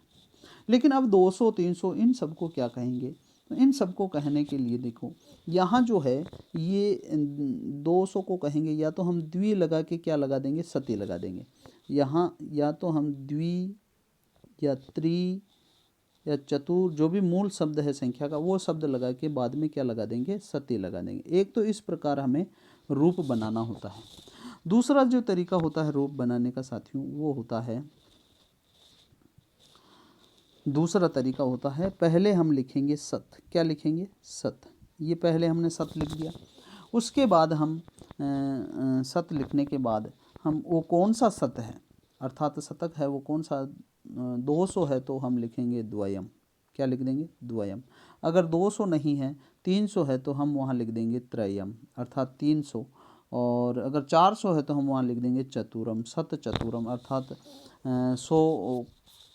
लेकिन अब 200 300 इन सबको क्या कहेंगे, तो इन सबको कहने के लिए देखो यहाँ जो है ये 200 को कहेंगे या तो हम द्वि लगा के क्या लगा देंगे, सती लगा देंगे। यहाँ या तो हम द्वि या त्रि या चतुर, जो भी मूल शब्द है संख्या का, वो शब्द लगा के बाद में क्या लगा देंगे, सती लगा देंगे। एक तो इस प्रकार हमें रूप बनाना होता है। दूसरा जो तरीका होता है रूप बनाने का साथियों, वो होता है दूसरा तरीका होता है, पहले हम लिखेंगे सत। क्या लिखेंगे? सत। ये पहले हमने सत लिख दिया, उसके बाद हम सत लिखने के बाद हम वो कौन सा सत है, अर्थात शतक है वो कौन सा, 200 है तो हम लिखेंगे द्वयम। क्या लिख देंगे? द्वयम। अगर 200 नहीं है, 300 है तो हम वहाँ लिख देंगे त्रयम, अर्थात 300। और अगर 400 है तो हम वहाँ लिख देंगे चतुरम, सत चतुरम, अर्थात 100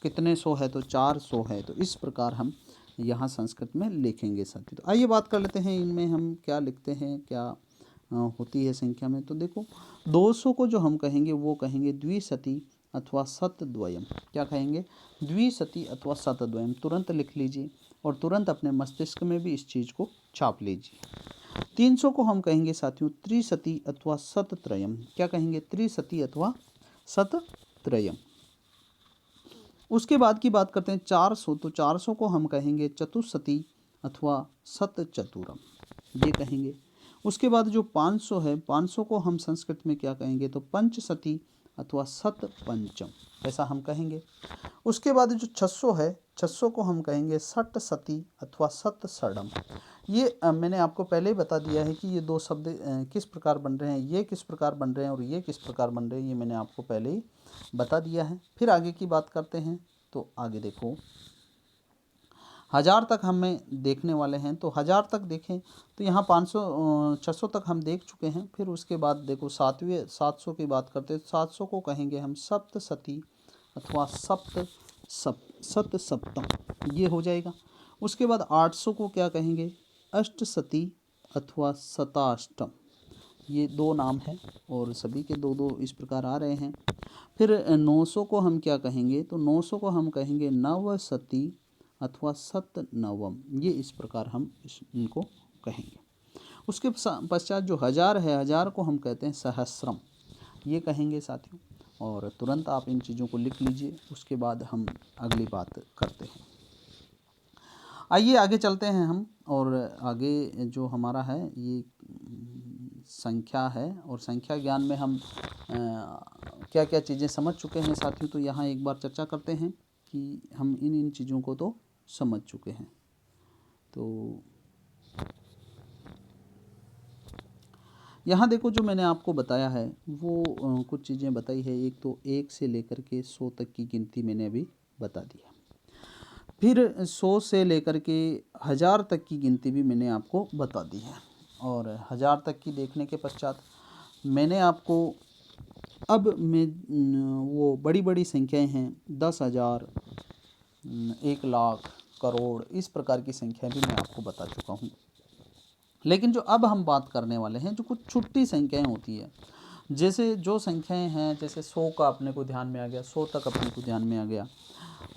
कितने 100 है तो 400 है। तो इस प्रकार हम यहाँ संस्कृत में लिखेंगे साथी। तो आइए बात कर लेते हैं इनमें हम क्या लिखते हैं, क्या होती है संख्या में। तो देखो 200 को जो हम कहेंगे वो कहेंगे द्विशती अथवा शतद्वयम। क्या कहेंगे? द्विशती अथवा शतद्वयम। तुरंत लिख लीजिए और तुरंत अपने मस्तिष्क में भी इस चीज़ को छाप लीजिए। 300 को हम कहेंगे साथियों त्रिशती अथवा शतत्रयम। क्या कहेंगे? त्रिशती अथवा शतत्रयम। उसके बाद की बात करते हैं 400, तो 400 को हम कहेंगे चतुष्शती अथवा शतचतुरम, ये कहेंगे। उसके बाद जो 500 है, 500 को हम संस्कृत में क्या कहेंगे? तो पंचशती अथवा शतपंचम, ऐसा हम कहेंगे। उसके बाद जो 600 है, 600 को हम कहेंगे षटशती अथवा शतषडम। ये मैंने आपको पहले ही बता दिया है कि ये दो शब्द किस प्रकार बन रहे हैं, ये किस प्रकार बन रहे हैं और ये किस प्रकार बन रहे हैं, ये मैंने आपको पहले ही बता दिया है। फिर आगे की बात करते हैं। तो आगे देखो 1000 तक हमें देखने वाले हैं। तो 1000 तक देखें तो यहाँ 600 तक हम देख चुके हैं। फिर उसके बाद देखो 700 की बात करते हैं। 700 को कहेंगे हम सप्तशती अथवा शतसप्तम, ये हो जाएगा। उसके बाद 800 को क्या कहेंगे? अष्टशती अथवा शताष्टम, ये दो नाम है और सभी के दो दो इस प्रकार आ रहे हैं। फिर 900 को हम क्या कहेंगे? तो 900 को हम कहेंगे नवशती अथवा शतनवम, ये इस प्रकार हम इनको कहेंगे। उसके पश्चात जो 1000 है, 1000 को हम कहते हैं सहस्रम, ये कहेंगे साथियों। और तुरंत आप इन चीज़ों को लिख लीजिए, उसके बाद हम अगली बात करते हैं। आइए आगे चलते हैं हम, और आगे जो हमारा है ये संख्या है, और संख्या ज्ञान में हम क्या क्या चीज़ें समझ चुके हैं साथियों। तो यहाँ एक बार चर्चा करते हैं कि हम इन चीज़ों को तो समझ चुके हैं। तो यहाँ देखो जो मैंने आपको बताया है वो कुछ चीज़ें बताई है। एक तो 1 से लेकर के 100 तक की गिनती मैंने अभी बता दी है। फिर 100 से लेकर के 1000 तक की गिनती भी मैंने आपको बता दी है। और 1000 तक की देखने के पश्चात मैंने आपको अब मैं वो बड़ी बड़ी संख्याएं हैं 10,000, 1 लाख, करोड़, इस प्रकार की संख्याएं भी मैं आपको बता चुका हूँ। लेकिन जो अब हम बात करने वाले हैं जो कुछ छुट्टी संख्याएं होती है, जैसे जो संख्याएं हैं, जैसे 100 का अपने को ध्यान में आ गया, 100 तक अपने को ध्यान में आ गया,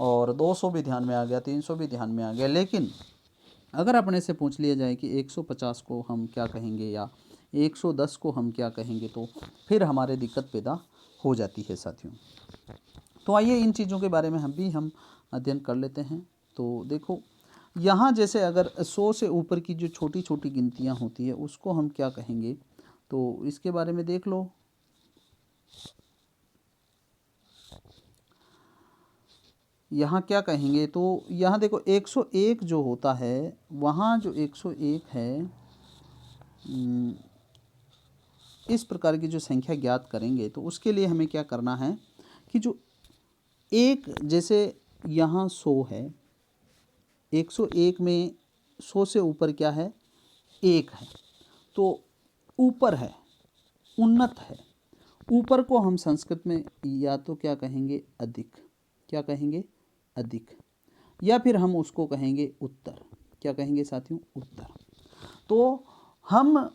और 200 भी ध्यान में आ गया, 300 भी ध्यान में आ गया। लेकिन अगर अपने से पूछ लिया जाए कि 150 को हम क्या कहेंगे या 110 को हम क्या कहेंगे, तो फिर हमारे दिक्कत पैदा हो जाती है साथियों। तो आइए इन चीज़ों के बारे में हम अध्ययन कर लेते हैं। तो देखो यहाँ जैसे अगर 100 से ऊपर की जो छोटी छोटी गिनतियाँ होती है उसको हम क्या कहेंगे, तो इसके बारे में देख लो। यहाँ क्या कहेंगे, तो यहाँ देखो 101 जो होता है, वहाँ जो 101 है, इस प्रकार की जो संख्या ज्ञात करेंगे तो उसके लिए हमें क्या करना है कि जो एक, जैसे यहाँ 100 है, 101 में 100 से ऊपर क्या है? 1 है, तो ऊपर है, उन्नत है। ऊपर को हम संस्कृत में या तो क्या कहेंगे? अधिक। क्या कहेंगे? अधिक। या फिर हम उसको कहेंगे उत्तर। क्या कहेंगे साथियों? उत्तर। तो हम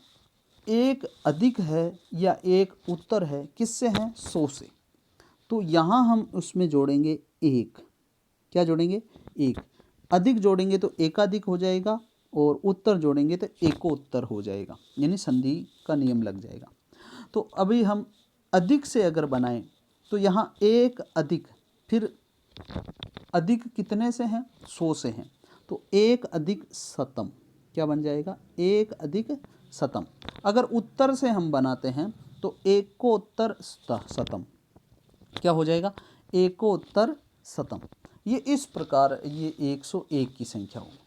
एक अधिक है या एक उत्तर है, किससे हैं? 100 से। तो यहाँ हम उसमें जोड़ेंगे 1। क्या जोड़ेंगे? 1। अधिक जोड़ेंगे तो एकाधिक हो जाएगा, और उत्तर जोड़ेंगे तो एकोत्तर हो जाएगा, यानी संधि का नियम लग जाएगा। तो अभी हम अधिक से अगर बनाएं तो यहाँ एक अधिक, फिर अधिक कितने से हैं? 100 से हैं, तो एक अधिक शतम। क्या बन जाएगा? एक अधिक शतम। अगर उत्तर से हम बनाते हैं तो एकोत्तर शतम। क्या हो जाएगा? एकोत्तर शतम। ये इस प्रकार ये 101 की संख्या होगी।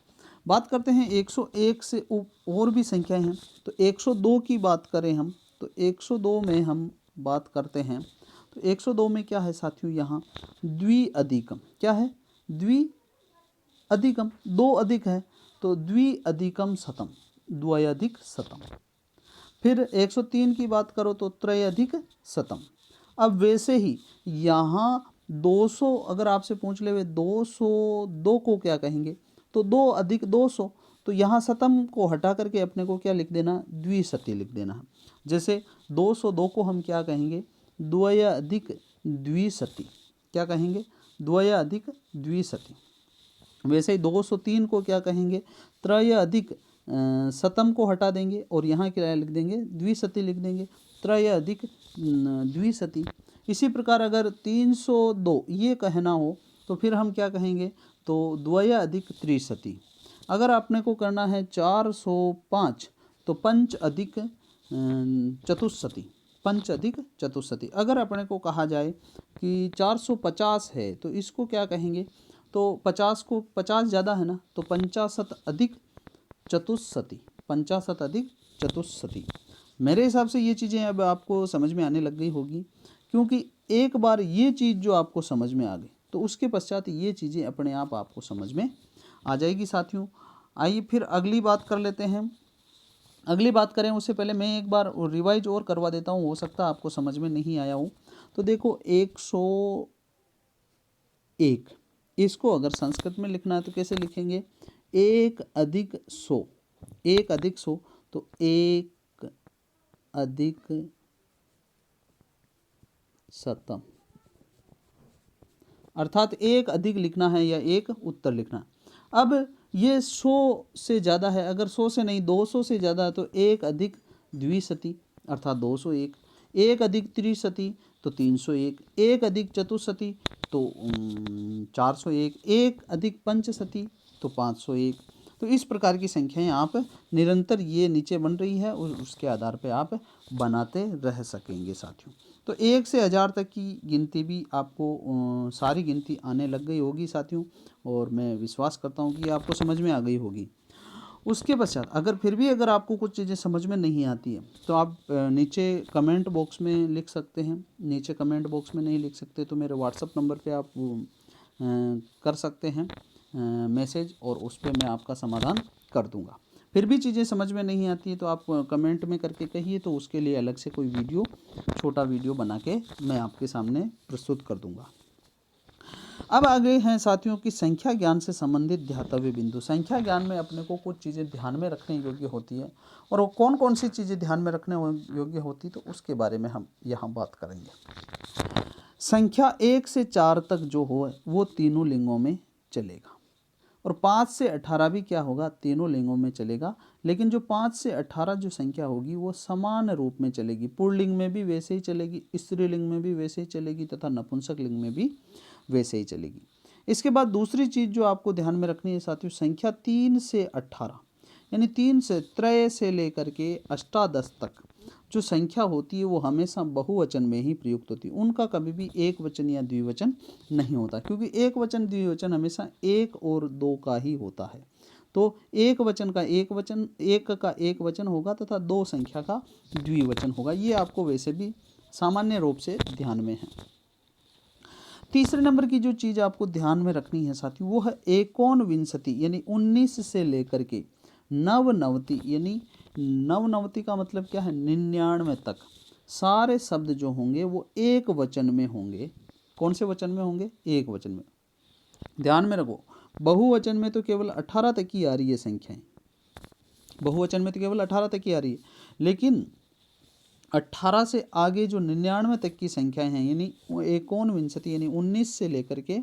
बात करते हैं 101 से और भी संख्याएं हैं। तो 102 की बात करें हम, तो 102 में हम बात करते हैं, तो 102 में क्या है साथियों, यहाँ द्विअधिकम क्या है, द्विअधिकम, दो अधिक है, तो द्विअधिकम शतम, द्वयाधिक शतम। फिर 103 की बात करो तो त्रयाधिक शतम। अब वैसे ही यहाँ 200 अगर आपसे पूछ ले वे 202 को क्या कहेंगे, तो 2 अधिक 200, तो यहाँ शतम को हटा करके अपने को क्या लिख देना, द्विशती लिख देना है। जैसे 202 को हम क्या कहेंगे, द्वय अधिक द्विशती, क्या कहेंगे, द्वय अधिक द्विशती। वैसे ही 203 को क्या कहेंगे, त्रय अधिक शतम को हटा देंगे और यहाँ क्या लिख देंगे, द्विशती लिख देंगे, त्रय अधिक द्विशती। इसी प्रकार अगर 302 ये कहना हो तो फिर हम क्या कहेंगे, तो द्वय अधिक त्रिशती। अगर आपने को करना है 405 तो पंच अधिक चतुष्शती, पंच अधिक चतुष्शती। अगर अपने को कहा जाए कि 450 है तो इसको क्या कहेंगे, तो 50 को 50 ज़्यादा है ना, तो 50 अधिक चतुष्शती, 50 अधिक चतुष्शती। मेरे हिसाब से ये चीज़ें अब आपको समझ में आने लग गई होगी, क्योंकि एक बार ये चीज़ जो आपको समझ में आ गई तो उसके पश्चात ये चीज़ें अपने आप आपको समझ में आ जाएगी साथियों। आइए फिर अगली बात कर लेते हैं। अगली बात करें उससे पहले मैं एक बार रिवाइज और करवा देता हूँ, हो सकता है आपको समझ में नहीं आया हो। तो देखो 101, इसको अगर संस्कृत में लिखना है तो कैसे लिखेंगे, 1 अधिक 100, 1 अधिक 100, तो 1 अधिक शतम, अर्थात 1 अधिक लिखना है या 1 उत्तर लिखना है। अब ये 100 से ज़्यादा है, अगर 100 से नहीं 200 से ज़्यादा है तो 1 अधिक द्विशती अर्थात 201, 1 अधिक त्रिशती तो 301, 1 अधिक चतुष्शती तो 401, 1 अधिक पंचशती तो 501। तो इस प्रकार की संख्याएं आप निरंतर ये नीचे बन रही है और उसके आधार पे आप बनाते रह सकेंगे साथियों। तो 1 से 1000 तक की गिनती भी आपको सारी गिनती आने लग गई होगी साथियों, और मैं विश्वास करता हूँ कि आपको समझ में आ गई होगी। उसके पश्चात अगर फिर भी अगर आपको कुछ चीज़ें समझ में नहीं आती है तो आप नीचे कमेंट बॉक्स में लिख सकते हैं। नीचे कमेंट बॉक्स में नहीं लिख सकते तो मेरे व्हाट्सअप नंबर पे आप कर सकते हैं मैसेज, और उस पर मैं आपका समाधान कर दूंगा। फिर भी चीज़ें समझ में नहीं आती है तो आप कमेंट में करके कहिए, तो उसके लिए अलग से कोई वीडियो, छोटा वीडियो बना के मैं आपके सामने प्रस्तुत कर दूंगा। अब आगे हैं साथियों की संख्या ज्ञान से संबंधित ध्यातव्य बिंदु। संख्या ज्ञान में अपने को कुछ चीज़ें ध्यान में रखने योग्य होती है, और वो कौन कौन सी चीज़ें ध्यान में रखने योग्य होती तो उसके बारे में हम यहाँ बात करेंगे। संख्या 1 से 4 तक जो हो वो तीनों लिंगों में चलेगा, और 5 से 18 भी क्या होगा, तीनों लिंगों में चलेगा। लेकिन जो 5 से 18 जो संख्या होगी वो समान रूप में चलेगी, पुल्लिंग में भी वैसे ही चलेगी, स्त्रीलिंग में भी वैसे ही चलेगी, तथा नपुंसक लिंग में भी वैसे ही चलेगी। इसके बाद दूसरी चीज़ जो आपको ध्यान में रखनी है साथियों, संख्या 3 से 18 यानी 3 से त्रय से लेकर के अष्टादश तक जो संख्या होती है वो हमेशा बहुवचन में ही प्रयुक्त होती है। उनका कभी भी एक वचन या द्विवचन नहीं होता, क्योंकि एक वचन द्विवचन हमेशा 1 और 2 का ही होता है। तो एक वचन का एक वचन, एक का एक वचन होगा तथा 2 संख्या का द्विवचन होगा। ये आपको वैसे भी सामान्य रूप से ध्यान में है। तीसरे नंबर की जो चीज़ आपको ध्यान में रखनी है साथियों वो है एकोनविंशति यानी 19 से लेकर के नवनवति, यानी नवनवति का मतलब क्या है, 99 तक सारे शब्द जो होंगे वो एक वचन में होंगे। कौन से वचन में होंगे, एक वचन में। ध्यान में रखो, बहुवचन में तो केवल 18 तक की आ रही है संख्याएं, बहुवचन में तो केवल 18 तक की आ रही है, लेकिन 18 से आगे जो 99 तक की संख्याएं हैं यानी एकोनविंशति यानी 19 से लेकर के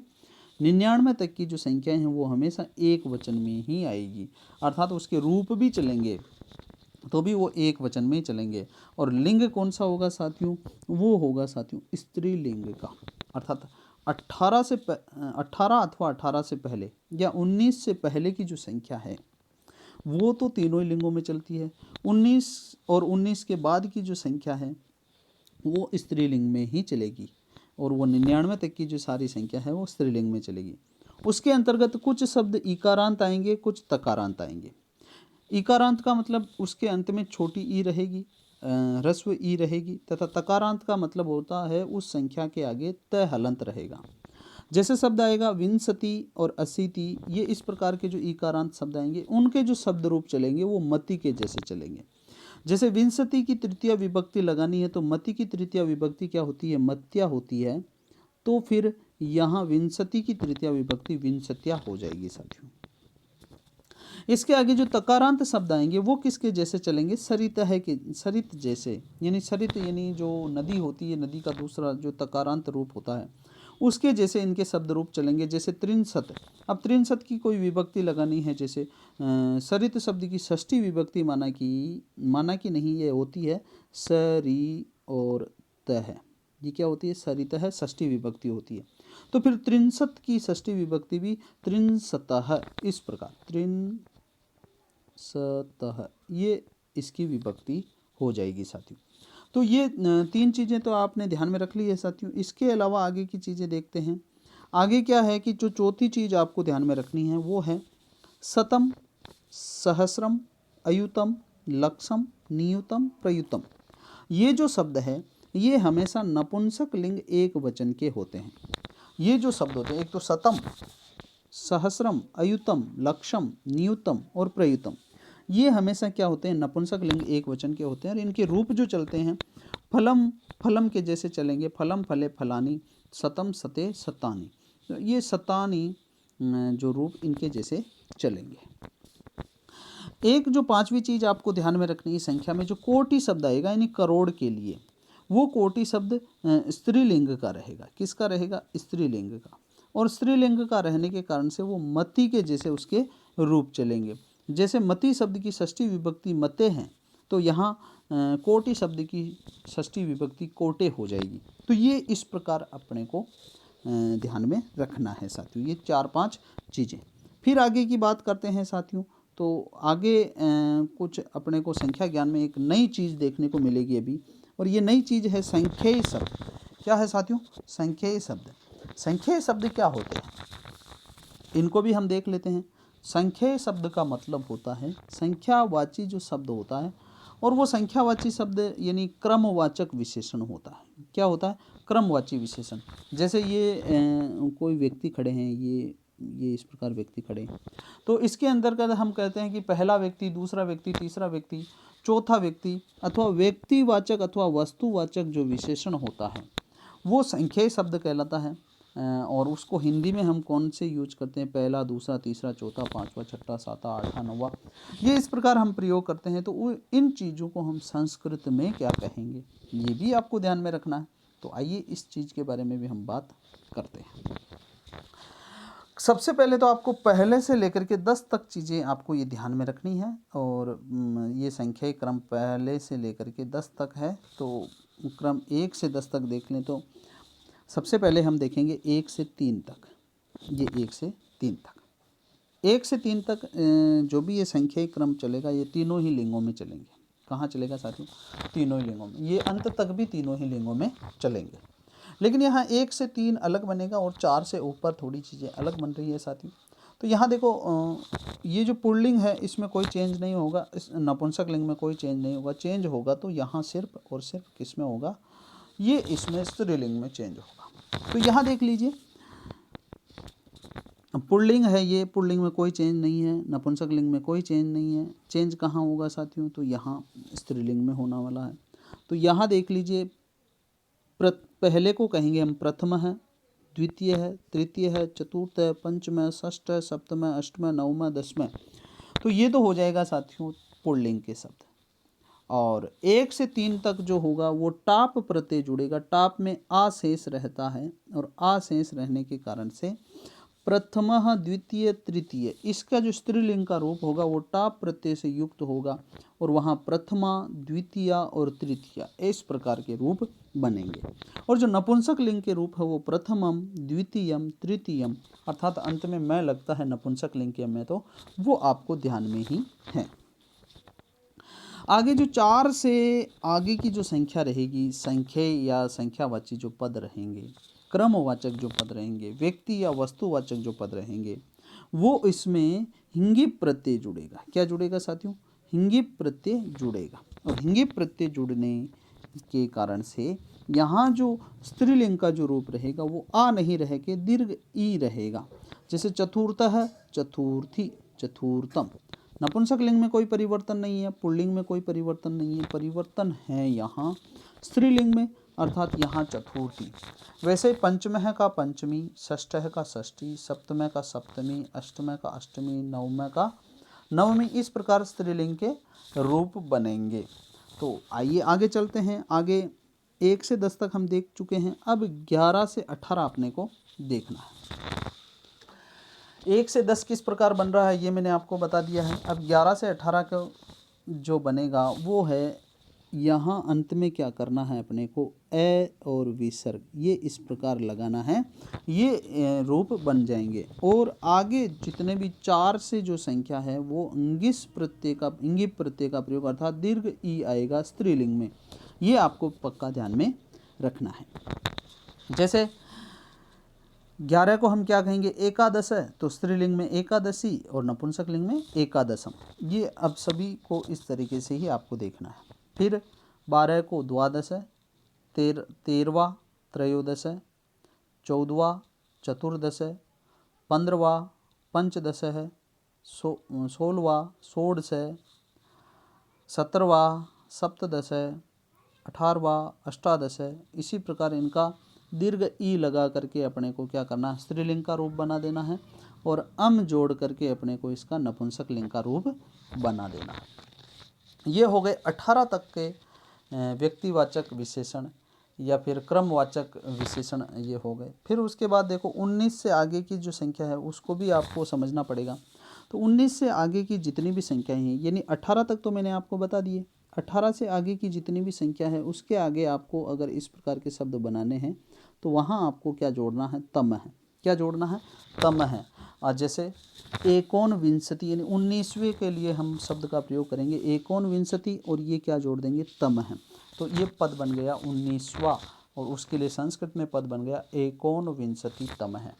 99 तक की जो संख्याएं हैं वो हमेशा एक वचन में ही आएगी, अर्थात उसके रूप भी चलेंगे तो भी वो एक वचन में ही चलेंगे। और लिंग कौन सा होगा साथियों, वो होगा साथियों स्त्रीलिंग का, अर्थात 18 अथवा 18 से पहले या 19 से पहले की जो संख्या है वो तो तीनों ही लिंगों में चलती है। 19 और 19 के बाद की जो संख्या है वो स्त्रीलिंग में ही चलेगी, और वो 99 तक की जो सारी संख्या है वो स्त्रीलिंग में चलेगी। उसके अंतर्गत कुछ शब्द इकारांत आएंगे, कुछ तकारांत आएंगे। इकारांत का मतलब उसके अंत में छोटी ई रहेगी, ह्रस्व ई रहेगी, तथा तकारांत का मतलब होता है उस संख्या के आगे तय हलंत रहेगा। जैसे शब्द आएगा विंशति और अशीति, ये इस प्रकार के जो इकारांत शब्द आएंगे उनके जो शब्द रूप चलेंगे वो मति के जैसे चलेंगे। जैसे विंशति की तृतीय विभक्ति लगानी है तो मति की तृतीय विभक्ति क्या होती है, मत्या होती है, तो फिर यहाँ विंशति की तृतीय विभक्ति विंशत्या हो जाएगी साथियों। इसके आगे जो तकारांत शब्द आएंगे वो किसके जैसे चलेंगे, सरित है कि सरित जैसे, यानी सरित यानी जो नदी होती है, नदी का दूसरा जो तकारांत रूप होता है उसके जैसे इनके शब्द रूप चलेंगे। जैसे त्रिंसत, अब त्रिंसत की कोई विभक्ति लगानी है, जैसे सरित शब्द की षष्ठी विभक्ति माना कि नहीं, ये होती है सरी और तह, ये क्या होती है, सरित है, षष्ठी विभक्ति होती है। तो फिर त्रिंसत की षष्ठी विभक्ति भी त्रिंसतः, इस प्रकार त्रिंसतः, ये इसकी विभक्ति हो जाएगी साथियों। तो ये तीन चीज़ें तो आपने ध्यान में रख ली है साथियों। इसके अलावा आगे की चीज़ें देखते हैं। आगे क्या है कि जो चौथी चीज़ आपको ध्यान में रखनी है वो है शतम, सहस्रम, अयुतम, लक्षम, नियुतम, प्रयुतम। ये जो शब्द है ये हमेशा नपुंसक लिंग एक वचन के होते हैं। ये जो शब्द होते हैं, एक तो शतम, सहस्रम, अयुतम, लक्षम, नियुतम और प्रयुतम, ये हमेशा क्या होते हैं, नपुंसक लिंग एक वचन के होते हैं। और इनके रूप जो चलते हैं फलम फलम के जैसे चलेंगे, फलम फले फलानी, सतम सते सतानी, तो ये सतानी जो रूप इनके जैसे चलेंगे। एक जो पांचवी चीज़ आपको ध्यान में रखनी है, संख्या में जो कोटि शब्द आएगा यानी करोड़ के लिए, वो कोटि शब्द स्त्रीलिंग का रहेगा। किसका रहेगा, स्त्रीलिंग का। और स्त्रीलिंग का रहने के कारण से वो मति के जैसे उसके रूप चलेंगे। जैसे मति शब्द की षष्ठी विभक्ति मते हैं, तो यहाँ कोटि शब्द की षष्ठी विभक्ति कोटे हो जाएगी। तो ये इस प्रकार अपने को ध्यान में रखना है साथियों, ये 4-5 चीज़ें। फिर आगे की बात करते हैं साथियों। तो आगे कुछ अपने को संख्या ज्ञान में एक नई चीज़ देखने को मिलेगी अभी, और ये नई चीज़ है संख्येय शब्द। क्या है साथियों, संख्येय शब्द। संख्येय शब्द क्या होते हैं, इनको भी हम देख लेते हैं। संख्येय शब्द का मतलब होता है संख्यावाची जो शब्द होता है, और वो संख्यावाची शब्द यानी क्रमवाचक विशेषण होता है। क्या होता है, क्रमवाची विशेषण। जैसे ये कोई व्यक्ति खड़े हैं, ये इस प्रकार व्यक्ति खड़े हैं, तो इसके अंतर्गत हम कहते हैं कि पहला व्यक्ति, दूसरा व्यक्ति, तीसरा व्यक्ति, चौथा व्यक्ति, अथवा व्यक्तिवाचक अथवा वस्तुवाचक जो विशेषण होता है वो संख्येय शब्द कहलाता है। और उसको हिंदी में हम कौन से यूज करते हैं, पहला, दूसरा, तीसरा, चौथा, पांचवा, छठा, सातवां, आठवां, नौवां, ये इस प्रकार हम प्रयोग करते हैं। तो इन चीज़ों को हम संस्कृत में क्या कहेंगे, ये भी आपको ध्यान में रखना है। तो आइए इस चीज़ के बारे में भी हम बात करते हैं। सबसे पहले तो आपको पहले से लेकर के 10 तक चीज़ें आपको ये ध्यान में रखनी है। और ये संख्या क्रम पहले से लेकर के 10 तक है। तो क्रम 1 से 10 तक देख लें तो सबसे पहले हम देखेंगे 1 से 3 तक। ये 1 से 3 तक, 1 से 3 तक जो भी ये संख्या क्रम चलेगा ये तीनों ही लिंगों में चलेंगे। कहाँ चलेगा साथियों, तीनों ही लिंगों में। ये अंत तक भी तीनों ही लिंगों में चलेंगे। लेकिन यहाँ 1 से 3 अलग बनेगा और 4 से ऊपर थोड़ी चीज़ें अलग बन रही है साथियों। तो यहाँ देखो ये जो पुल्लिंग है इसमें कोई चेंज नहीं होगा, इस नपुंसक लिंग में कोई चेंज नहीं होगा। चेंज होगा तो यहाँ सिर्फ और सिर्फ किस में होगा, ये इसमें स्त्रीलिंग में चेंज होगा। तो यहाँ देख लीजिए पुल्लिंग है, ये पुल्लिंग में कोई चेंज नहीं है, नपुंसक लिंग में कोई चेंज नहीं है। चेंज कहाँ होगा साथियों, तो यहाँ स्त्रीलिंग में होने वाला है। तो यहाँ देख लीजिए पहले को कहेंगे हम प्रथम है, द्वितीय है, तृतीय है, चतुर्थ है, पंचम है, षष्ठ है, सप्तम है, अष्टम है, नवम है, दसम है। तो ये तो हो जाएगा साथियों पुल्लिंग के शब्द। और 1 से 3 तक जो होगा वो टाप प्रत्यय जुड़ेगा। टाप में आ शेष रहता है, और आ शेष रहने के कारण से प्रथम, द्वितीय, तृतीय, इसका जो स्त्रीलिंग का रूप होगा वो टाप प्रत्यय से युक्त होगा। और वहाँ प्रथमा, द्वितीय और तृतीय इस प्रकार के रूप बनेंगे। और जो नपुंसक लिंग के रूप है वो प्रथमम, द्वितीयम, तृतीयम, अर्थात अंत में मैं लगता है नपुंसक लिंग के में, तो वो आपको ध्यान में ही है। आगे जो 4 से आगे की जो संख्या रहेगी, संख्या या संख्यावाची जो पद रहेंगे, क्रमवाचक जो पद रहेंगे, व्यक्ति या वस्तुवाचक जो पद रहेंगे, वो इसमें हिंगी प्रत्यय जुड़ेगा। क्या जुड़ेगा साथियों? हिंगी प्रत्यय जुड़ेगा। और हिंगी प्रत्यय जुड़ने के कारण से यहाँ जो स्त्रीलिंग का जो रूप रहेगा वो आ नहीं रह के दीर्घ ई रहेगा। जैसे चतुर्थः, चतुर्थी, चतुर्थम। नपुंसक लिंग में कोई परिवर्तन नहीं है, पुल्लिंग में कोई परिवर्तन नहीं है, परिवर्तन है यहाँ स्त्रीलिंग में, अर्थात यहाँ चतुर्थी। वैसे पंचमः का पंचमी, षष्ठः का षष्ठी, सप्तमः का सप्तमी, अष्टमः का अष्टमी, नवमः का नवमी, इस प्रकार स्त्रीलिंग के रूप बनेंगे। तो आइए आगे चलते हैं। आगे 1 से 10 तक हम देख चुके हैं, अब 11 से 18 अपने को देखना है। 1 से 10 किस प्रकार बन रहा है ये मैंने आपको बता दिया है। अब 11 से 18 का जो बनेगा वो है, यहाँ अंत में क्या करना है अपने को, ए और विसर्ग, ये इस प्रकार लगाना है, ये रूप बन जाएंगे। और आगे जितने भी 4 से जो संख्या है वो इंगित प्रत्यय का प्रयोग, अर्थात दीर्घ ई आएगा स्त्रीलिंग में, ये आपको पक्का ध्यान में रखना है। जैसे 11 को हम क्या कहेंगे, एकादश है, तो स्त्रीलिंग में एकादशी और नपुंसक लिंग में एकादशम। ये अब सभी को इस तरीके से ही आपको देखना है। फिर 12 को द्वादश है, 13वां त्रयोदश है, 14वां चतुर्दश है, 15वां पंचदश है, 16वां षोडश है, 17वां सप्तदश है, 18वां अष्टादश है। इसी प्रकार इनका दीर्घ ई लगा करके अपने को क्या करना है, स्त्रीलिंग का रूप बना देना है, और अम जोड़ करके अपने को इसका नपुंसक लिंग का रूप बना देना है। ये हो गए 18 तक के व्यक्तिवाचक विशेषण या फिर क्रमवाचक विशेषण, ये हो गए। फिर उसके बाद देखो 19 से आगे की जो संख्या है उसको भी आपको समझना पड़ेगा। तो 19 से आगे की जितनी भी संख्याएं हैं, यानी 18 तक तो मैंने आपको बता दिए, 18 से आगे की जितनी भी संख्या है उसके आगे आपको अगर इस प्रकार के शब्द बनाने हैं तो वहाँ आपको क्या जोड़ना है, तम है। क्या जोड़ना है, तम है। जैसे एकोनविंशति, यानी 19वें के लिए हम शब्द का प्रयोग करेंगे एकोनविंशति, और ये क्या जोड़ देंगे, तम है। तो ये पद बन गया 19वां, और उसके लिए संस्कृत में पद बन गया एकोनविंशति तम है।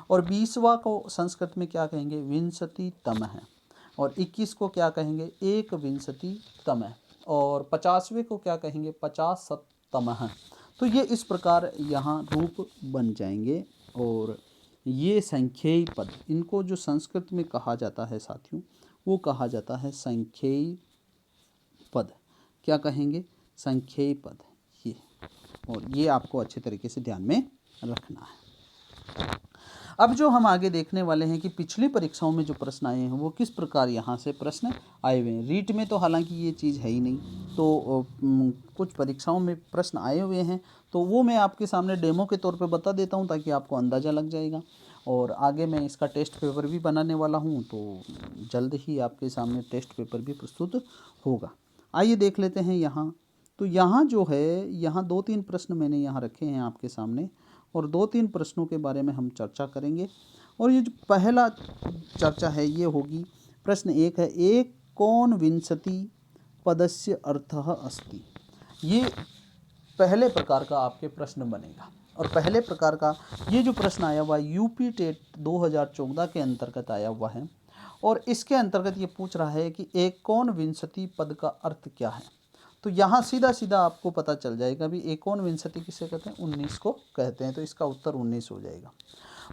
और 20वां को संस्कृत में क्या कहेंगे, विंशति तम है। और 21 को क्या कहेंगे, एक विंशति तम है। और 50वें को क्या कहेंगे, 50 तम है। तो ये इस प्रकार यहाँ रूप बन जाएंगे। और ये संख्येय पद, इनको जो संस्कृत में कहा जाता है साथियों, वो कहा जाता है संख्येय पद। क्या कहेंगे, संख्येय पद ये। और ये आपको अच्छे तरीके से ध्यान में रखना है। अब जो हम आगे देखने वाले हैं कि पिछली परीक्षाओं में जो प्रश्न आए हैं वो किस प्रकार यहाँ से प्रश्न आए हुए हैं। रीट में तो हालांकि ये चीज़ है ही नहीं, तो कुछ परीक्षाओं में प्रश्न आए हुए हैं, तो वो मैं आपके सामने डेमो के तौर पे बता देता हूँ ताकि आपको अंदाज़ा लग जाएगा। और आगे मैं इसका टेस्ट पेपर भी बनाने वाला हूँ, तो जल्द ही आपके सामने टेस्ट पेपर भी प्रस्तुत होगा। आइए देख लेते हैं यहाँ। तो यहाँ जो है, यहाँ 2-3 प्रश्न मैंने यहाँ रखे हैं आपके सामने, और 2-3 प्रश्नों के बारे में हम चर्चा करेंगे। और ये जो पहला चर्चा है ये होगी, प्रश्न 1 है, एकोनविंशति पदस्य अर्थः अस्ति। ये पहले प्रकार का आपके प्रश्न बनेगा। और पहले प्रकार का ये जो प्रश्न आया हुआ यूपी टेट 2014 के अंतर्गत आया हुआ है। और इसके अंतर्गत ये पूछ रहा है कि एकोनविंशति पद का अर्थ क्या है। तो यहाँ सीधा सीधा आपको पता चल जाएगा भी एकोनविंशति किसे कहते हैं, 19 को कहते हैं। तो इसका उत्तर 19 हो जाएगा।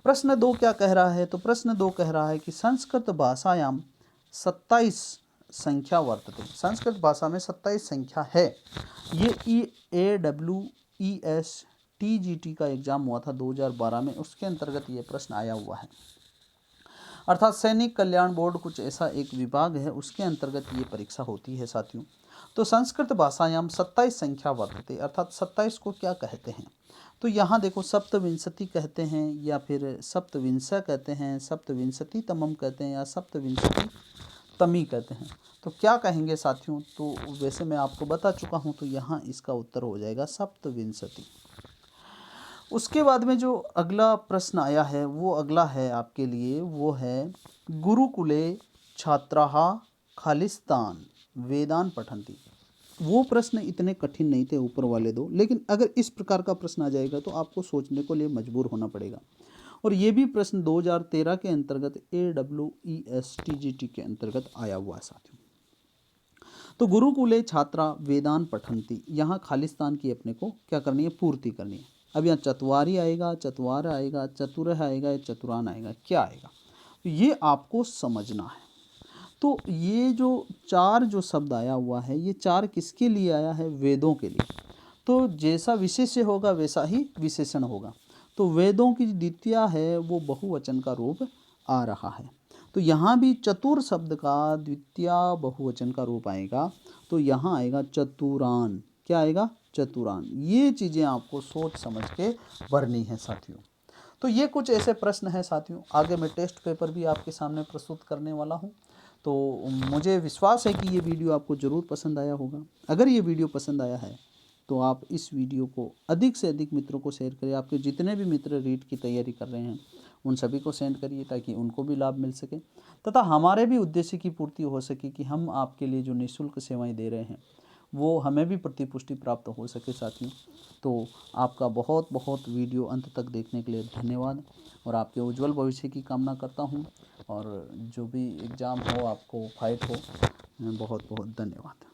प्रश्न 2 क्या कह रहा है, तो प्रश्न 2 कह रहा है कि संस्कृत भाषायाम 27 संख्या वर्तते। संस्कृत भाषा में 27 संख्या है। ये EAWES TGT का एग्जाम हुआ था 2012 में, उसके अंतर्गत ये प्रश्न आया हुआ है। अर्थात सैनिक कल्याण बोर्ड कुछ ऐसा एक विभाग है, उसके अंतर्गत ये परीक्षा होती है साथियों। तो संस्कृत भाषायाम 27 संख्या वर्तते, अर्थात 27 को क्या कहते हैं। तो यहाँ देखो सप्तविंशति कहते हैं, या फिर सप्तविंश कहते हैं, सप्तविंशति तमम कहते हैं, या सप्तविंशति तमी कहते हैं। तो क्या कहेंगे साथियों, तो वैसे मैं आपको बता चुका हूँ, तो यहाँ इसका उत्तर हो जाएगा सप्तविंशति। उसके बाद में जो अगला प्रश्न आया है वो अगला है आपके लिए, वो है गुरुकुले छात्राः खालिस्तान वेदान पठन्ति। वो प्रश्न इतने कठिन नहीं थे ऊपर वाले दो, लेकिन अगर इस प्रकार का प्रश्न आ जाएगा तो आपको सोचने को लिए मजबूर होना पड़ेगा। और ये भी प्रश्न 2013 के अंतर्गत AWESTGT के अंतर्गत आया हुआ है साथियों। तो गुरुकुले छात्रा वेदान पठंती, यहाँ खालिस्तान की अपने को क्या करनी है, पूर्ति करनी है। अब यहाँ चतवारी आएगा, चतवार आएगा, चतुर आएगा, चतुरान आएगा, क्या आएगा, तो ये आपको समझना है। तो ये जो चार जो शब्द आया हुआ है, ये चार किसके लिए आया है, वेदों के लिए। तो जैसा विशेष्य होगा वैसा ही विशेषण होगा। तो वेदों की द्वितीया है वो बहुवचन का रूप आ रहा है। तो यहाँ भी चतुर शब्द का द्वितीया बहुवचन का रूप आएगा, तो यहाँ आएगा चतुरान। क्या आएगा, चतुरान। ये चीज़ें आपको सोच समझ के भरनी है साथियों। तो ये कुछ ऐसे प्रश्न हैं साथियों। आगे मैं टेस्ट पेपर भी आपके सामने प्रस्तुत करने वाला हूँ। तो मुझे विश्वास है कि ये वीडियो आपको ज़रूर पसंद आया होगा। अगर ये वीडियो पसंद आया है तो आप इस वीडियो को अधिक से अधिक मित्रों को शेयर करिए। आपके जितने भी मित्र रीट की तैयारी कर रहे हैं उन सभी को सेंड करिए, ताकि उनको भी लाभ मिल सके तथा हमारे भी उद्देश्य की पूर्ति हो सके कि हम आपके लिए जो निःशुल्क सेवाएं दे रहे हैं वो हमें भी प्रतिपुष्टि प्राप्त हो सके साथियों। तो आपका बहुत बहुत वीडियो अंत तक देखने के लिए धन्यवाद, और आपके उज्जवल भविष्य की कामना करता हूँ। और जो भी एग्ज़ाम हो, आपको फाइट हो, बहुत बहुत धन्यवाद।